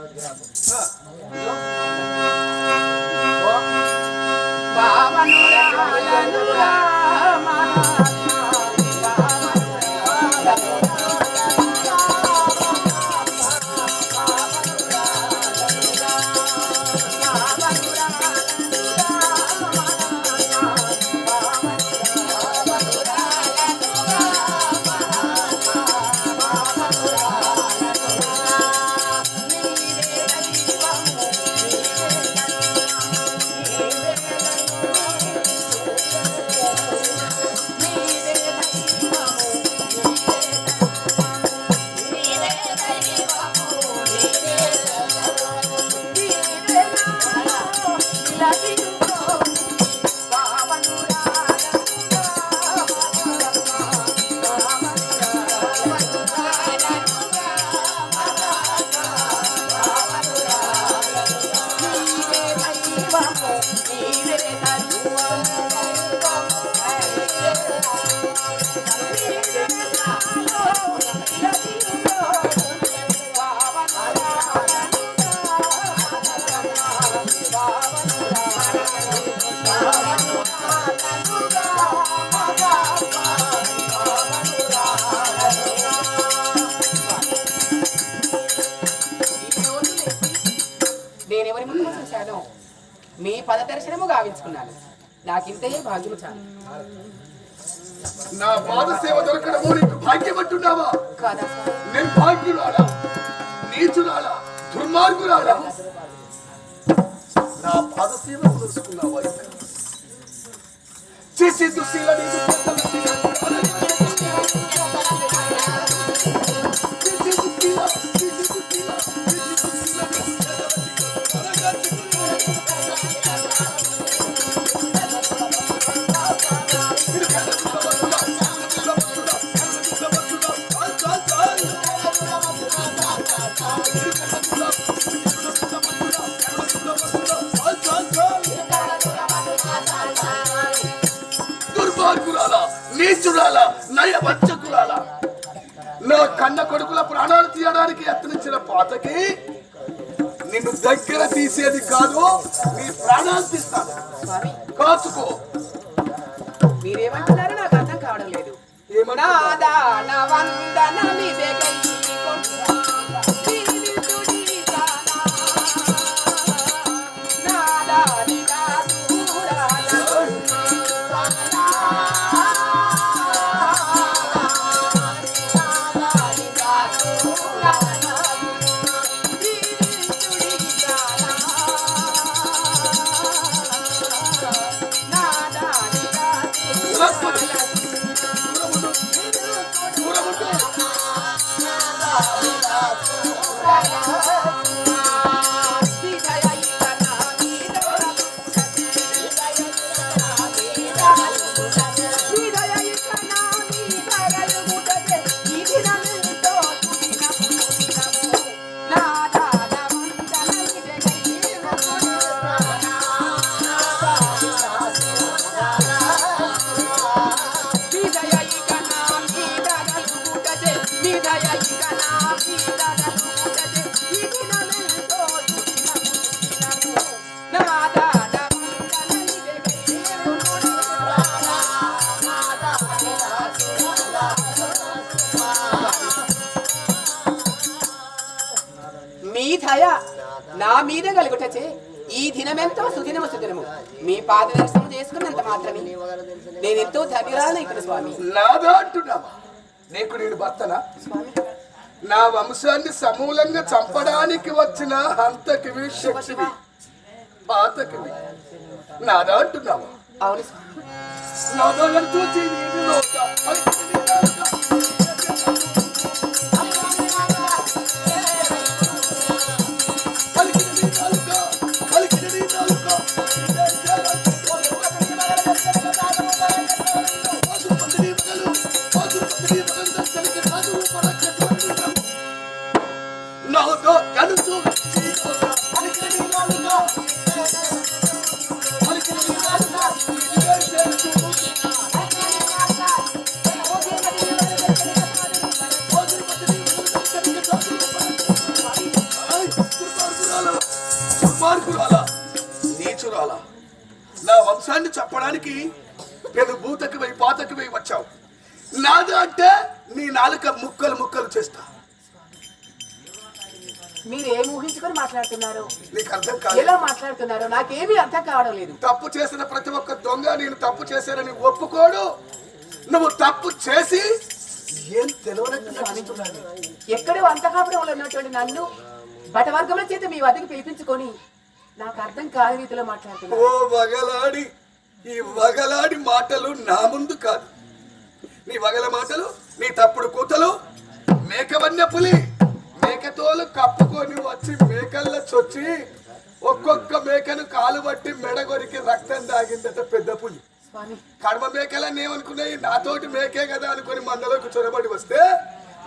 నేనెవరి ముందు చూశాను, మీ పద దర్శనము గావించుకున్నాను. నాకింతే భాగ్యము చాలు. నా పాద సేవ దొరకడము నీకు భాగ్యం అంటున్నావా? కాదా? నేను భాగ్యురాలా, నీచురాలా, దుర్మార్గురాలా? నా పాద సేవ తెలుసుకున్నావా? చేసే దుశీల నీకు దుర్మార్గురాలా, నీచురాలా, నయవంచకురాలా, నా కన్న కొడుకుల ప్రాణాలు తీయడానికి యత్నించిన పాతకి నిన్ను దగ్గర తీసేది కాదు, నీ ప్రాణాలు తీస్తాను. కాచుకో. మీరేమంటున్నారో నాకు అర్థం కావడం లేదు. నాదా నా వందనమి మీద కలుగుటచే ఈ దినమెంతో సుదినము సుదినము మీ పాద దర్శనం చేసుకున్నంత మాత్రమే నేను ఎంతో ధన్యురాలను ఇక్కడ స్వామి. నాదా అంటున్నావా? నీకు నేను భర్తనా? నా వంశాన్ని సమూలంగా చంపడానికి వచ్చిన హంతకివి, శక్తివి, పాతకివి నాదా అంటున్నావా? అవును స్వామి. నాదా అంటూ నీది లోక. పలికినది నాలుక. పలికినది నాలుక. పలికినది నాలుక. నాతో కలుసు నీచురాలా, నా వంశాన్ని చెప్పడానికి నేను భూతకి పోయి పాతకి పోయి వచ్చావు. నాది అంటే నీ నాలుక ముక్కలు ముక్కలు చేస్తా. మీరు ఏం ఊహించుకొని మాట్లాడుతున్నారు? నీకు అర్థం కాదు. ఎలా మాట్లాడుతున్నారు? నాకేమీ అర్థం కావడం లేదు. తప్పు చేసిన ప్రతి ఒక్క దొంగ నేను తప్పు చేశానని ఒప్పుకోడు. నువ్వు తప్పు చేసి ఏం తెలియనట్టు నటిస్తున్నాను. ఎక్కడో అంతకాపురంలో ఉన్నటువంటి నన్ను బటవర్గముల చేత మీ వద్దకు పిలిపించుకొని నాకు అర్థం కాని రీతిలో మాట్లాడుతున్నారు. ఓ వగలాడి, ఈ వగలాడి మాటలు నా ముందు కాదు. నీ వగల మాటలు, నీ తప్పుడు కూతలు, మేకవన్య పులి మేకతోలు కప్పుకొని వచ్చి మేకల్లో చొచ్చి ఒక్కొక్క మేకను కాలు పట్టి మెడగొరికి రక్తం తాగిందట పెద్ద పులి. కడమ మేకలన్నీ ఏమనుకున్నాయి, నాతోటి మేకే కదా అనుకుని మందలోకి చొరబడి వస్తే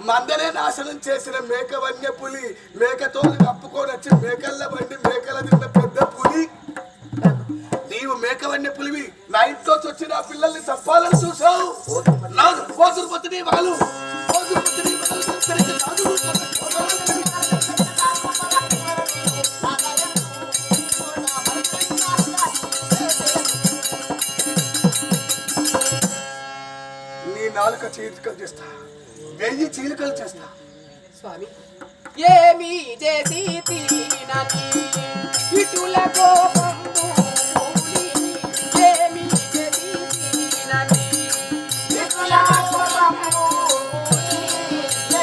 మందనే నాశనం చేసిన మేక వన్య పులి మేకతోలు కప్పుకొని వచ్చి మేకల్ల బండి మేకల తిన్న పెద్ద పులి. నీవు మేక వన్య పులివి నా ఇంట్లో వచ్చి నా పిల్లల్ని చంపాలని చూసావు. నాకు పోతురుపతిని వాళ్ళు నీ నాలుక చీలికలు చేస్తా, 1000 చీలికలు చేస్తా. స్వామి ఏమి చేసి తీనని ఇటుల కోపము మూలి, ఏమి చేసి తీనని ఇటుల కోపము మూలి,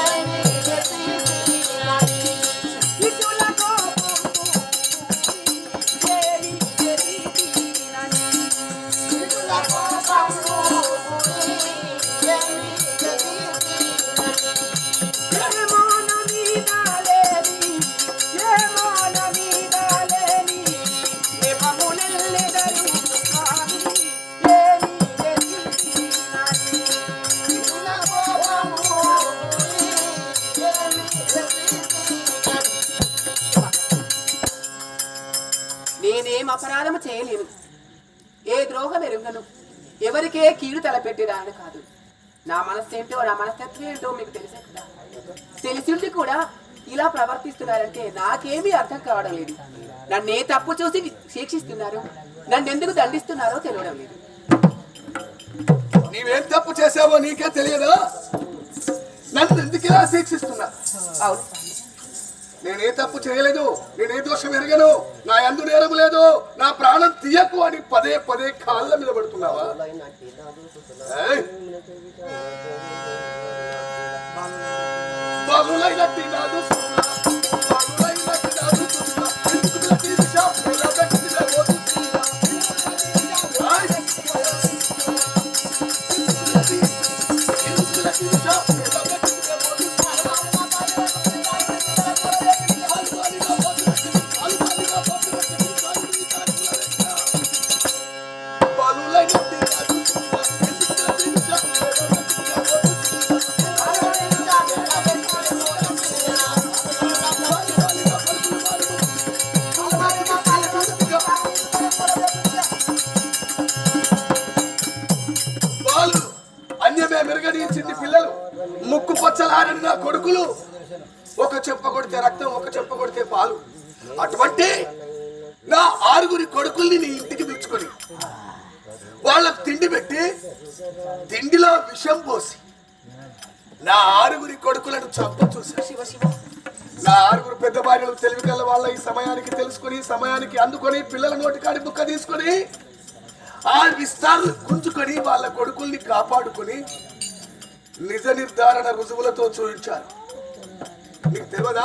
ఏమి చేసి తీనని ఇటుల కోపము మూలి, ఏమి చేసి తీనని ఇటుల కోపము మూలి, ఏమి చేసి నేనేం అపరాధము చేయలేను, ఏ ద్రోహం ఎరుగను, ఎవరికే కీడు తలపెట్టేదాన్ని కాదు. నా మనస్సేంటో నా మనస్తత్వం ఏంటో మీకు తెలిసే కదా. తెలిసింది కూడా ఇలా ప్రవర్తిస్తున్నారంటే నాకేమీ అర్థం కావడం లేదు. నన్ను ఏ తప్పు చూసి శిక్షిస్తున్నారు, నన్ను ఎందుకు దండిస్తున్నారో తెలియడం లేదు. నీవేం తప్పు చేసావో నీకే తెలియదా? నన్ను ఎందుకు ఇలా శిక్షిస్తున్నా? అవును, నేనే తప్పు చేయలేదు, నేనే దోషం ఎరగను, నా యందు నేరం లేదు, నా ప్రాణం తీయకు అని పదే పదే కాళ్ళ మీద పడుతున్నావా? బాగులైనట్టి నాదు సున్నా, బాగులైనట్టి నాదు సున్నా, ఎందుకు తీర్చా ఎలా పెట్టిన రోజు సున్నా. ఎందుకు తీర్చా ఎలా పెట్టిన రోజు సున్నా. మెరుగడించింది పిల్లలు, ముక్కు పచ్చలారని నా కొడుకులు, ఒక చెంప కొడితే రక్తం, ఒక చెంప కొడితే పాలు. అటువంటి నా 6 కొడుకుల్ని నీ ఇంటికి పిలుచుకొని వాళ్ళకు తిండి పెట్టి తిండిలో విషం పోసి నా 6 కొడుకులను చంప చూసా. నా 6 పెద్ద భార్యలు తెలివి కల వాళ్ళ ఈ సమయానికి తెలుసుకొని సమయానికి అందుకొని పిల్లల నోటికాడి బుక్క తీసుకొని ఆ విస్తారాలు గుంజుకొని వాళ్ళ కొడుకుల్ని కాపాడుకొని నిజ నిర్ధారణ రుజువులతో చూపించారు. మీకు తెలియదా?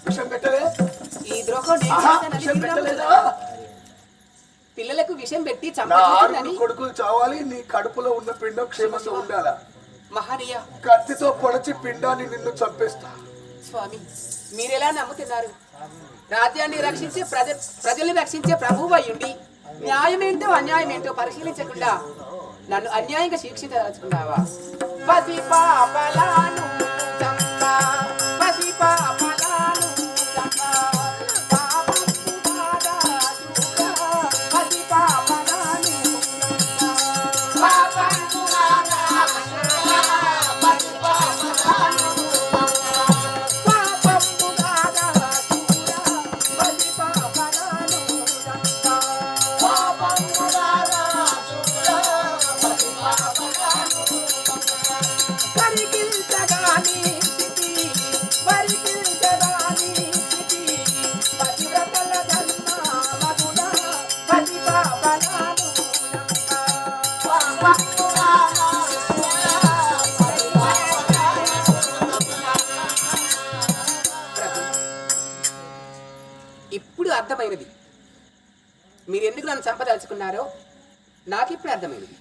విషయం పెట్టలే? ఈ ద్రోహం నేను ఆహా, చేశానని విషయం మీరు పెట్టలేదా? నమ్ముతున్నారా? పిల్లలకు విషం పెట్టి నా చంపని 6 కొడుకులు చావాలి, నీ కడుపులో ఉన్న పిండం క్షేమంగా ఉండాలా. మహనీయ కత్తితో పొడచి పిండాన్ని నిన్ను చంపేస్తా. స్వామి మీరెలా నమ్ముతున్నారు? రాజ్యాన్ని రక్షించే ప్రజల్ని రక్షించే ప్రభువు అయ్యుండి న్యాయమేంటో అన్యాయమేంటో పరిశీలించకుండా నన్ను అన్యాయంగా శిక్షించదలుచుకున్నావా? పసి పాపలాను చంపా, పసి పాపలాను చంపా, పాపము బాధ చూడా, పసి పాపలాను చంపా, పాపము బాధ చూడా, పసి పాపలాను చంపా, పాపము బాధ చూడా, పసి పాపలాను చంపా, పాపము బాధ చూడా, పసి పాపలాను పరికించగాని స్థితి, పరికించగాని స్థితి, పతివ్రతల ధర్మ మగుడ, పతి పాపలాను చంపా, పాపము బాధ చూడా, పసి పాపలాను చంపా. ప్రభు, ఇప్పుడు అర్థమైనది మీరు ఎందుకు నన్ను చంపదలుచుకున్నారో నాకిప్పుడు అర్థమైనది.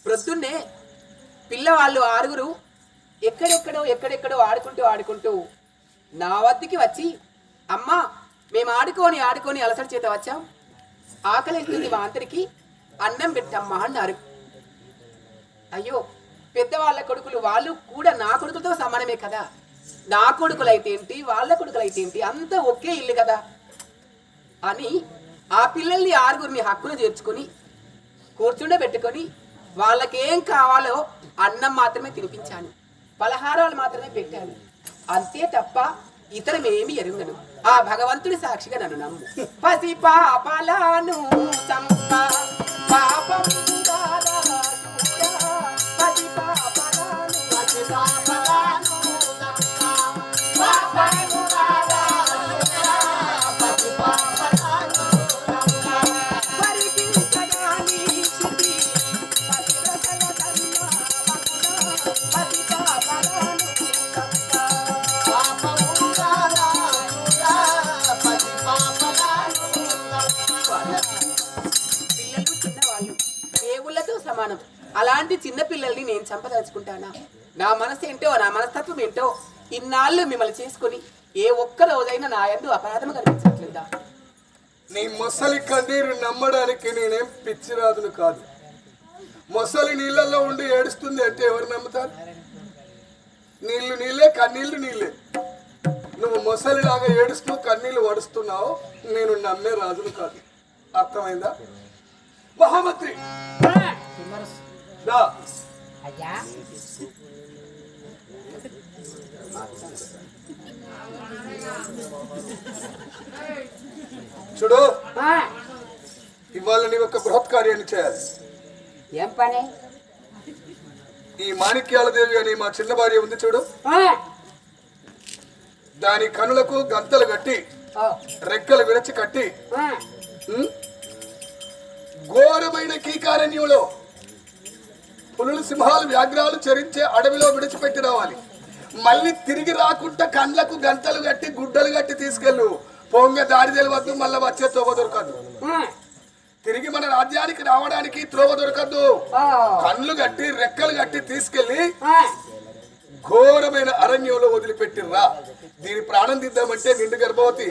ప్రొద్దున్నే పిల్లవాళ్ళు 6 ఎక్కడెక్కడో ఆడుకుంటూ నా వద్దకి వచ్చి, అమ్మా మేము ఆడుకొని అలసట చేత వచ్చాం, ఆకలిస్తుంది మా అందరికి అన్నం పెట్టమ్మా అన్నారు. అయ్యో పెద్దవాళ్ళ కొడుకులు వాళ్ళు కూడా నా కొడుకులతో సమానమే కదా, నా కొడుకులైతే ఏంటి వాళ్ళ కొడుకులైతే ఏంటి అంతా ఒకే ఇల్లు కదా అని ఆ పిల్లల్ని 6 హక్కును చేర్చుకొని కూర్చుండబెట్టుకొని వాళ్ళకేం కావాలో అన్నం మాత్రమే తినిపించాను, పలహారాలు మాత్రమే పెట్టాను, అంతే తప్ప ఇతరమేమి ఎరుగను. ఆ భగవంతుడి సాక్షిగా నన్ను నమ్ము. పసి పాపలాను చంపా, పాపము బాధ చూడా, పసి పాపలాను చంపా, పాపము బాధ చూడా, పసి పాపలాను చంపా, పరికించగాని స్థితి, పతివ్రతల ధర్మ మగుడ, పతి పాపలాను చంపా, పాపము బాధ చూడా, పసి పాపలాను చంపా. పిల్లలు చిన్నవాళ్ళు దేవుళ్ళతో సమానం. అలాంటి చిన్న పిల్లల్ని నేను చంపదలుచుకుంటానా? నా మనసు ఏంటో నా మనస్తత్వం ఏంటో ఇన్నాళ్ళు మిమ్మల్ని చేసుకుని ఏ ఒక్క రోజైనా నా యందు అపరాధం కనిపించట్లేదా? నీ మొసలి కన్నీరు నమ్మడానికి నేనేం పిచ్చిరాదును కాదు. మొసలి నీళ్ళల్లో ఉండి ఏడుస్తుంది అంటే ఎవరు నమ్ముతారు? నీళ్లు నీళ్ళే, కన్నీళ్లు నీళ్ళే. నువ్వు మొసలిలాగా ఏడుస్తూ కన్నీళ్లు వడుస్తున్నావు, నేను నమ్మే రాజును కాదు. అర్థమైందా? మహామంత్రి దా. అయ్యా చూడు, ఇవాళ నీ ఒక బృహత్ కార్యాన్ని చేయాలి. ఏం పని? ఈ మాణిక్యాలదేవి అని మా చిన్న భార్య ఉంది చూడు, దాని కనులకు గంతలు కట్టి రెక్కలు విరచి కట్టి ఘోరమైన కీకారణ్యంలో పులులు సింహాలు వ్యాఘ్రాలు చరించే అడవిలో విడిచిపెట్టి రావాలి. మళ్ళీ తిరిగి రాకుండా కండ్లకు గంతలు కట్టి గుడ్డలు కట్టి తీసుకెళ్ళు. పొంగ దారి తెలియవద్దు, మళ్ళీ వచ్చే త్రోవ దొరకద్దు. తిరిగి మన రాజ్యానికి రావడానికి త్రోవ దొరకద్దు. కళ్ళు కట్టి రెక్కలు కట్టి తీసుకెళ్లి ఘోరమైన అరణ్యంలో వదిలిపెట్టిర్రా. దీని ప్రాణం తీద్దామంటే నిండు గర్భవతి,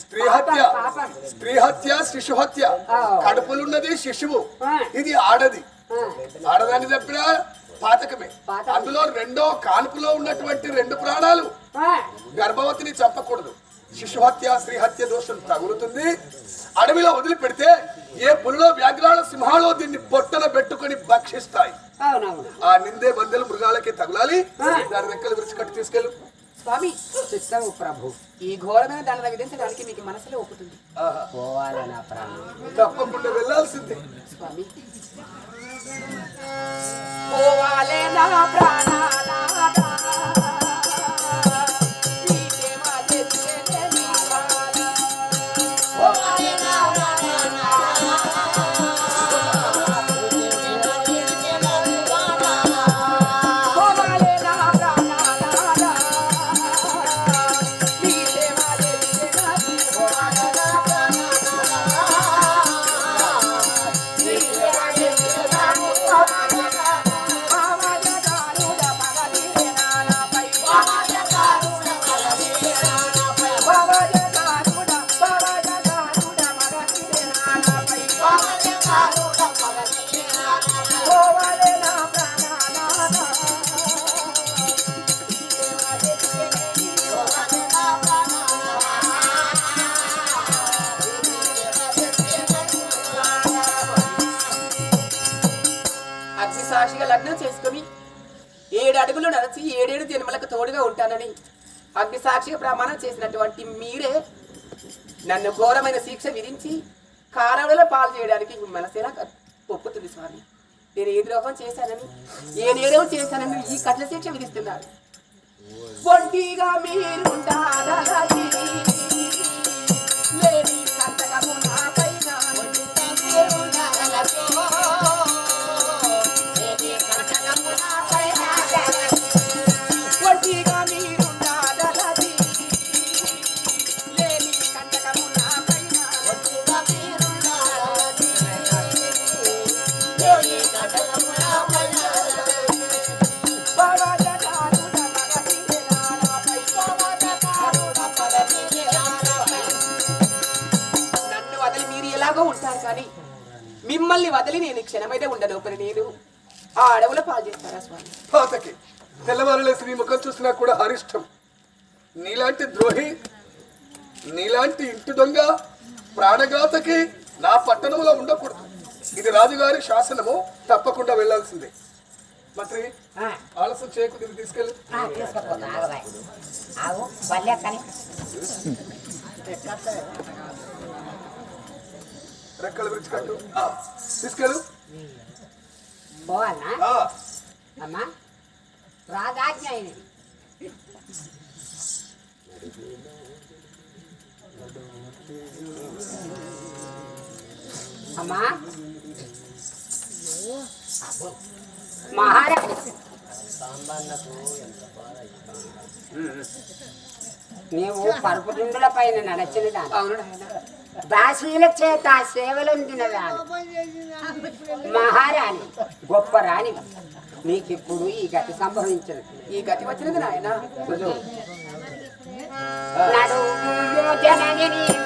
స్త్రీ హత్య శిశు హత్య. కడుపులున్నది శిశువు, ఇది ఆడది. ఆడదాన్ని చెప్పినా పాతకమే. అందులో రెండో కానుపులో ఉన్నటువంటి 2 ప్రాణాలు గర్భవతిని చంపకూడదు. శిశు హత్య స్త్రీ హత్య దోషం తగులుతుంది. అడవిలో వదిలిపెడితే ఏ పులిలో వ్యాఘ్రాల సింహాలో దీన్ని పొట్టన పెట్టుకుని భక్షిస్తాయి. ఆ నిందే బందెలు మృగాలకి తగులాలి. దాని రెక్కలు విరిచి కట్టి తీసుకెళ్ళు. స్వామి చిత్తము ప్రభు, ఈ ఘోరమైన దండన విధించడానికి మీకు మనసులో ఒప్పుతుంది. పోవాలి నా ప్రాణం. తప్పకుండా వెళ్ళాల్సిందే. స్వామి పోవాలే నా ప్రాణానాథ, పోవాలే నా ప్రాణనాథ. అగ్ని సాక్షిగా లగ్నం చేసుకుని 7 అడుగులు నడిచి 7 జన్మలకు తోడుగా ఉంటానని అగ్ని సాక్షిగా ప్రమాణం చేసినటువంటి మీరే నన్ను ఘోరమైన శిక్ష విధించి కారాడుల పాలు చేయడానికి మనసేలా ఒప్పుతుంది స్వామి. నేను ఏ ద్రోహం చేశానని ఏ నేరం చేశానని ఈ కఠిన శిక్ష విధిస్తున్నారు. ఒంటిగా మీరుండాలి లేని కంటకము నాపైన ఒంటిగా మీరుండాలి లేని కంటకము నాపైన నన్ను వదిలి మీరు ఎలాగో ఉంటారు కానీ మిమ్మల్ని వదిలి నేను ఈ క్షణమైతే ఉండను. మరి నేను ఆ అడవుల పాలు చేస్తారా స్వామి? పాతకి తెల్లవారులేసి నీ ముఖం చూసినా కూడా అరిష్టం. నీలాంటి ద్రోహి, నీలాంటి ఇంటి దొంగ, ప్రాణఘాతకి నా పట్టణంలో ఉండకూడదు. ఇది రాజుగారి శాసనము, తప్పకుండా వెళ్ళాల్సిందే. మంత్రి ఆలస్యం చేయకు, దీన్ని తీసుకెళ్ళి తీసుకపోతా ఆగబాయ్. ఆగు బల్లె కానీ రెక్కలు విరుచుకట్టు తీసుకెళ్ళు. పోవాలనా ఆ, అమ్మా? రాజాజ్ఞ అయినది. అమ్మా మహారాణి నీవు పరుపు దుండుల పైన నడచిన దాని అవును నాయనా. దాసీల చేత సేవలొందినదాని మహారాణి గొప్ప రాణి. నీకిప్పుడు ఈ గతి సంభవించదు. ఈ గతి వచ్చినది నాయన. నడుము యోజనని నీవు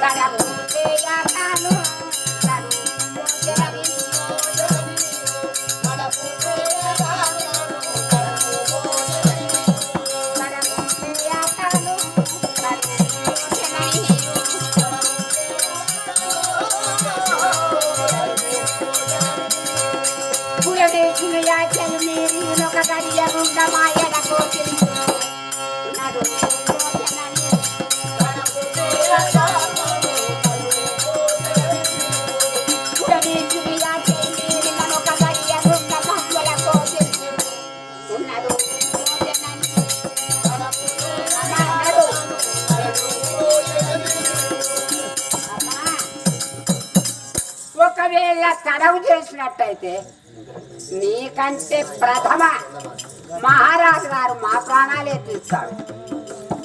తడము చేయటాను. నడుము యోజనని ఒకవేళ తడవు చేసినట్టయితే నీకంటే ప్రథమ మహారాజు గారు మా ప్రాణాలే తీస్తాడు.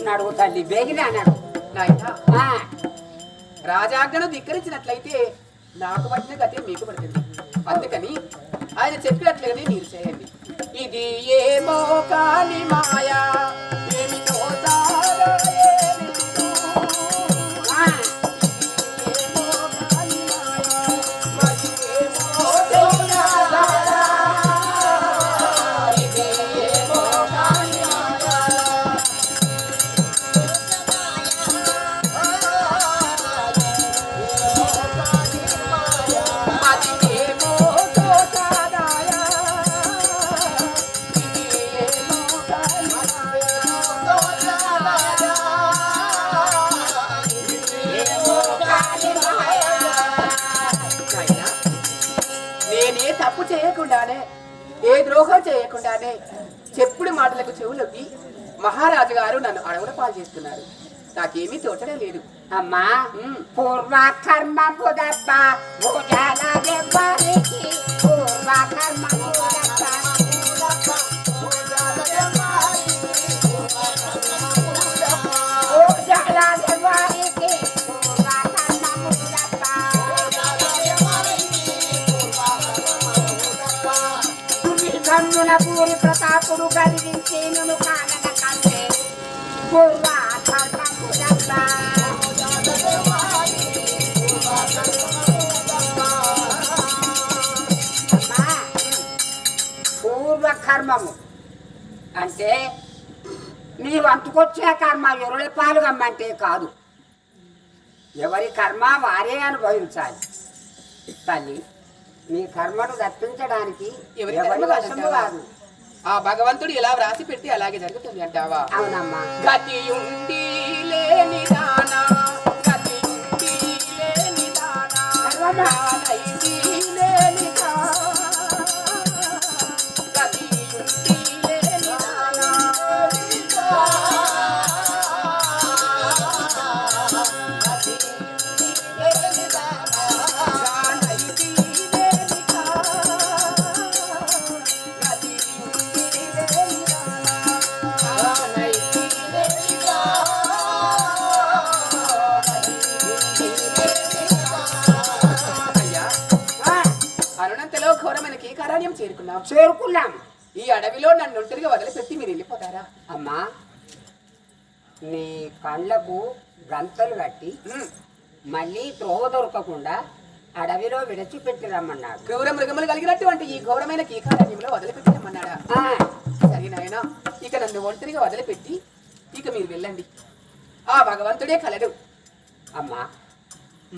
నడుగు తల్లి బేగిన అన్నాడు. నాయనా, ఆ, రాజాజ్ఞను ధిక్కరించినట్లయితే నాకు పట్టిన గతే మీకు పడుతుంది. అందుకని ఆయన చెప్పినట్లుగానే మీరు చేయండి. ఇది ఏమో కాని మాయా ఏమిటో తారా ఏమిటో. ఆ, ఏమో కాని మాయా మరి ఏమో తెలియదా. ఇది ఏమో కాని మాయా. అది ఏమో తోచదాయా. ఇది ఏమో కాని మాయా. ఏమో కాని మాయా. నాయనా, నేనే తప్పు చేయకుండానే ఏ ద్రోహం చేయకుండానే చెప్పుడు మాటలకు చెవులొగ్గి మహారాజు గారు నన్ను అడవుల పాలు చేస్తున్నారు. నాకేమీ తోచడం లేదు. అమ్మా పూర్వ కర్మ బుధప్ప భుజాల దెబ్బరికి పూర్వ కర్మ బుధప్ప భుజాల దెబ్బరికి పూర్వ కర్మ బుధప్ప కన్నుల పూరి ప్రతాపుడు గదించేను కానన కంటే పూర్వ కర్మ బుధప్ప ధర్మము అంటే నీ వంతుకొచ్చే కర్మ ఎరుల పాలు గమ్మంటే కాదు, ఎవరి కర్మ వారే అనుభవించాలి. తల్లి నీ కర్మను దర్శించడానికి ఎవరి ఎవరి కర్మ వశము కాదు. ఆ భగవంతుడు ఎలా వ్రాసి పెట్టి అలాగే జరుగుతుంది అంటావా? అవునమ్మా. గతి ఉండి లేని దానా, గతి ఉండి లేని దానా, నానైతి లేని దానా, గతి ఉండి లేని దానా, గతి ఉండి లేని దానా, నానైతి లేని దానా, గతి ఉండి లేని దానా, నానైతి లేని అయ్యా, అరుణంతలో ఘోరమైన కీకారణ్యం చేరుకున్నాం. చేరుకున్నాం. ఈ అడవిలో నన్ను ఒంటరిగా వదిలిపెట్టి మీరు వెళ్ళిపోతారా? అమ్మా నీ కళ్ళకు గంతలు కట్టి మళ్ళీ త్రోవ దొరకకుండా అడవిలో విడిచిపెట్టి రమ్మన్నాడు. క్రూర మృగములు కలిగినటువంటి ఈ ఘోరమైన కీకారణ్యంలో వదిలిపెట్టమన్నాడా? సరే నాయనా, ఇక నన్ను ఒంటరిగా వదిలిపెట్టి ఇక మీరు వెళ్ళండి. ఆ భగవంతుడే కలడు. అమ్మా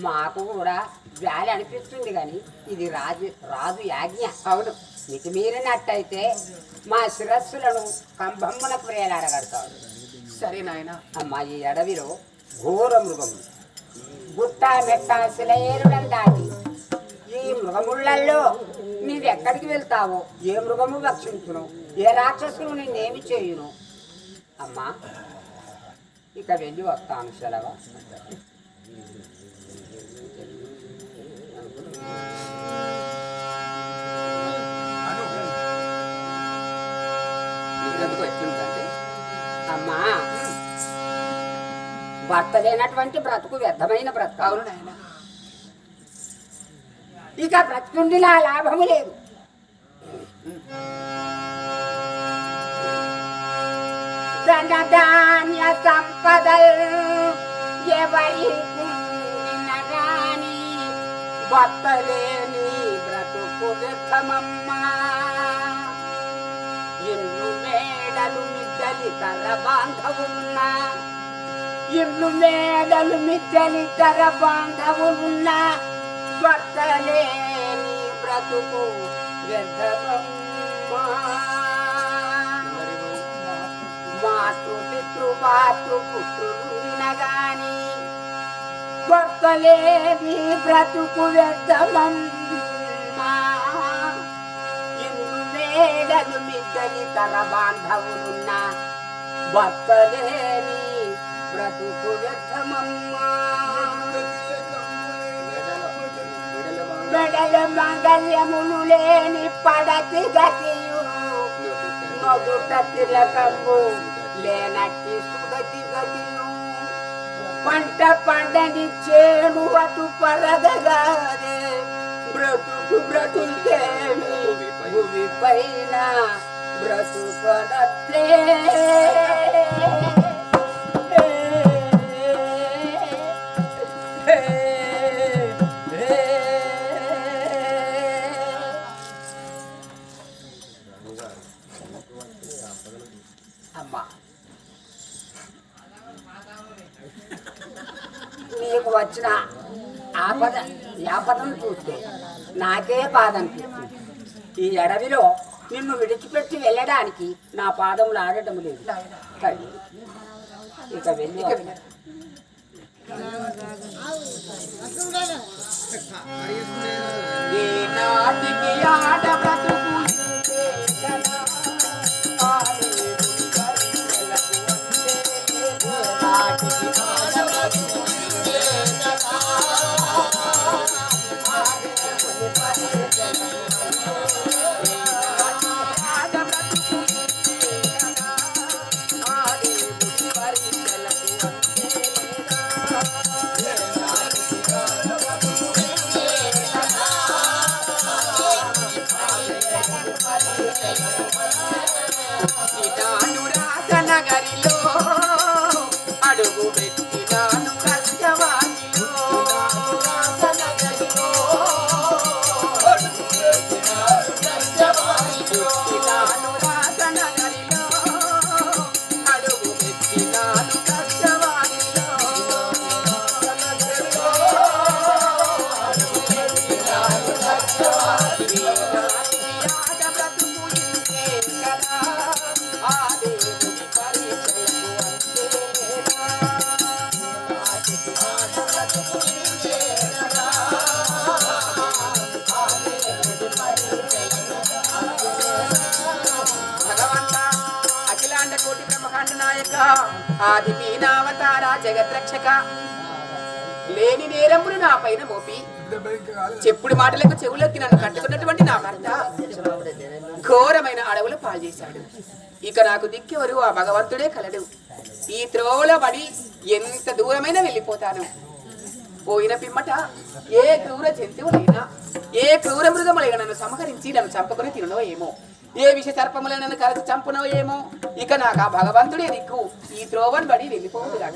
మాకు కూడా వ్యాలి అనిపిస్తుంది కానీ ఇది రాజు యాజ్ఞ. అవును, నీకు మీరినట్టయితే మా శిరస్సులను కంబమ్మునకు వేలాడగడతాడు. సరే నాయనా. అమ్మా ఈ అడవిలో ఘోర మృగములు గుట్ట మెట్ట శిలయేరుడం దాటి ఈ మృగముళ్ళల్లో నీవెక్కడికి వెళ్తావో, ఏ మృగము భక్షించును, ఏ రాక్షసులు నిన్నేమి చేయును. అమ్మా ఇక వెళ్ళి వస్తాను, సెలవు. ఎందుకు ఎట్లుందంటే అమ్మా భర్త లేనటువంటి బ్రతుకు వ్యర్థమైన బ్రతుకు. అవును నాయనా. ఇక బ్రతుకుండి నా లాభము లేదు. ధనధాన్య సంపదల్ ఎవరి రాని భర్త లేని బ్రతుకు వ్యర్థమమ్మా. ఇల్లు మేడలు మిద్దలి తర బాంధవులున్నా, ఇల్లు మేడలు మిద్దలి తర బాంధవులున్నా భర్త లేని బ్రతుకు వ్యర్థమమ్మా. మాతృ పితృ మాతృ పుత్రులుండిన గాని భర్త లేని బ్రతుకు వ్యర్థమమ్మా. ఇల్లు మేడలు మిద్దలి తర బాంధవులున్న భర్త లేని బ్రతుకు వ్యర్థమమ్మా. మెడల మంగళ్యములు లేని పడతి గతియు, మొగుట తిలకము లేనట్టి సుగతి గతియు, పంట పండని చేను అటు పరగగానే బ్రతుకు బ్రతుకేమి భూమి పైన బ్రతుకనట్లే. అమ్మా నీకు వచ్చిన యాపదను చూస్తే నాకే బాధ అనిపిస్తుంది. ఈ అడవిలో నిన్ను విడిచిపెట్టి వెళ్ళడానికి నా పాదములు ఆడటం లేదు. కానీ ఇక వెళ్ళి నాటికి ఆట బ్రతుకు నగరిలో అడుగు పెట్టినాను కష్టవాణిలో, నగరిలో అడుగు పెట్టినాను కష్టవాణిలో, ఆది మీనావతార జగద్రక్షక లేని నేరమును నా పైన మోపి చెప్పుడు మాటలకు చెవులకి నన్ను కట్టుకున్నటువంటి నా భర్త ఘోరమైన అడవులు పాలు చేశాడు. ఇక నాకు దిక్కెవరు? ఆ భగవంతుడే కలడు. ఈ త్రోవలో పడి ఎంత దూరమైనా వెళ్ళిపోతాను. పోయిన పిమ్మట ఏ క్రూర జంతువులైనా ఏ క్రూర మృగములైనా నన్ను సంహరించి నన్ను చంపుకొని తినడో ఏమో, ఏ విష సర్పములైనా నన్ను కలిసి చంపునో ఏమో. ఇక నాకు ఆ భగవంతుడే దిక్కు. ఈ త్రోవను బడి వెళ్ళిపోవుగాక.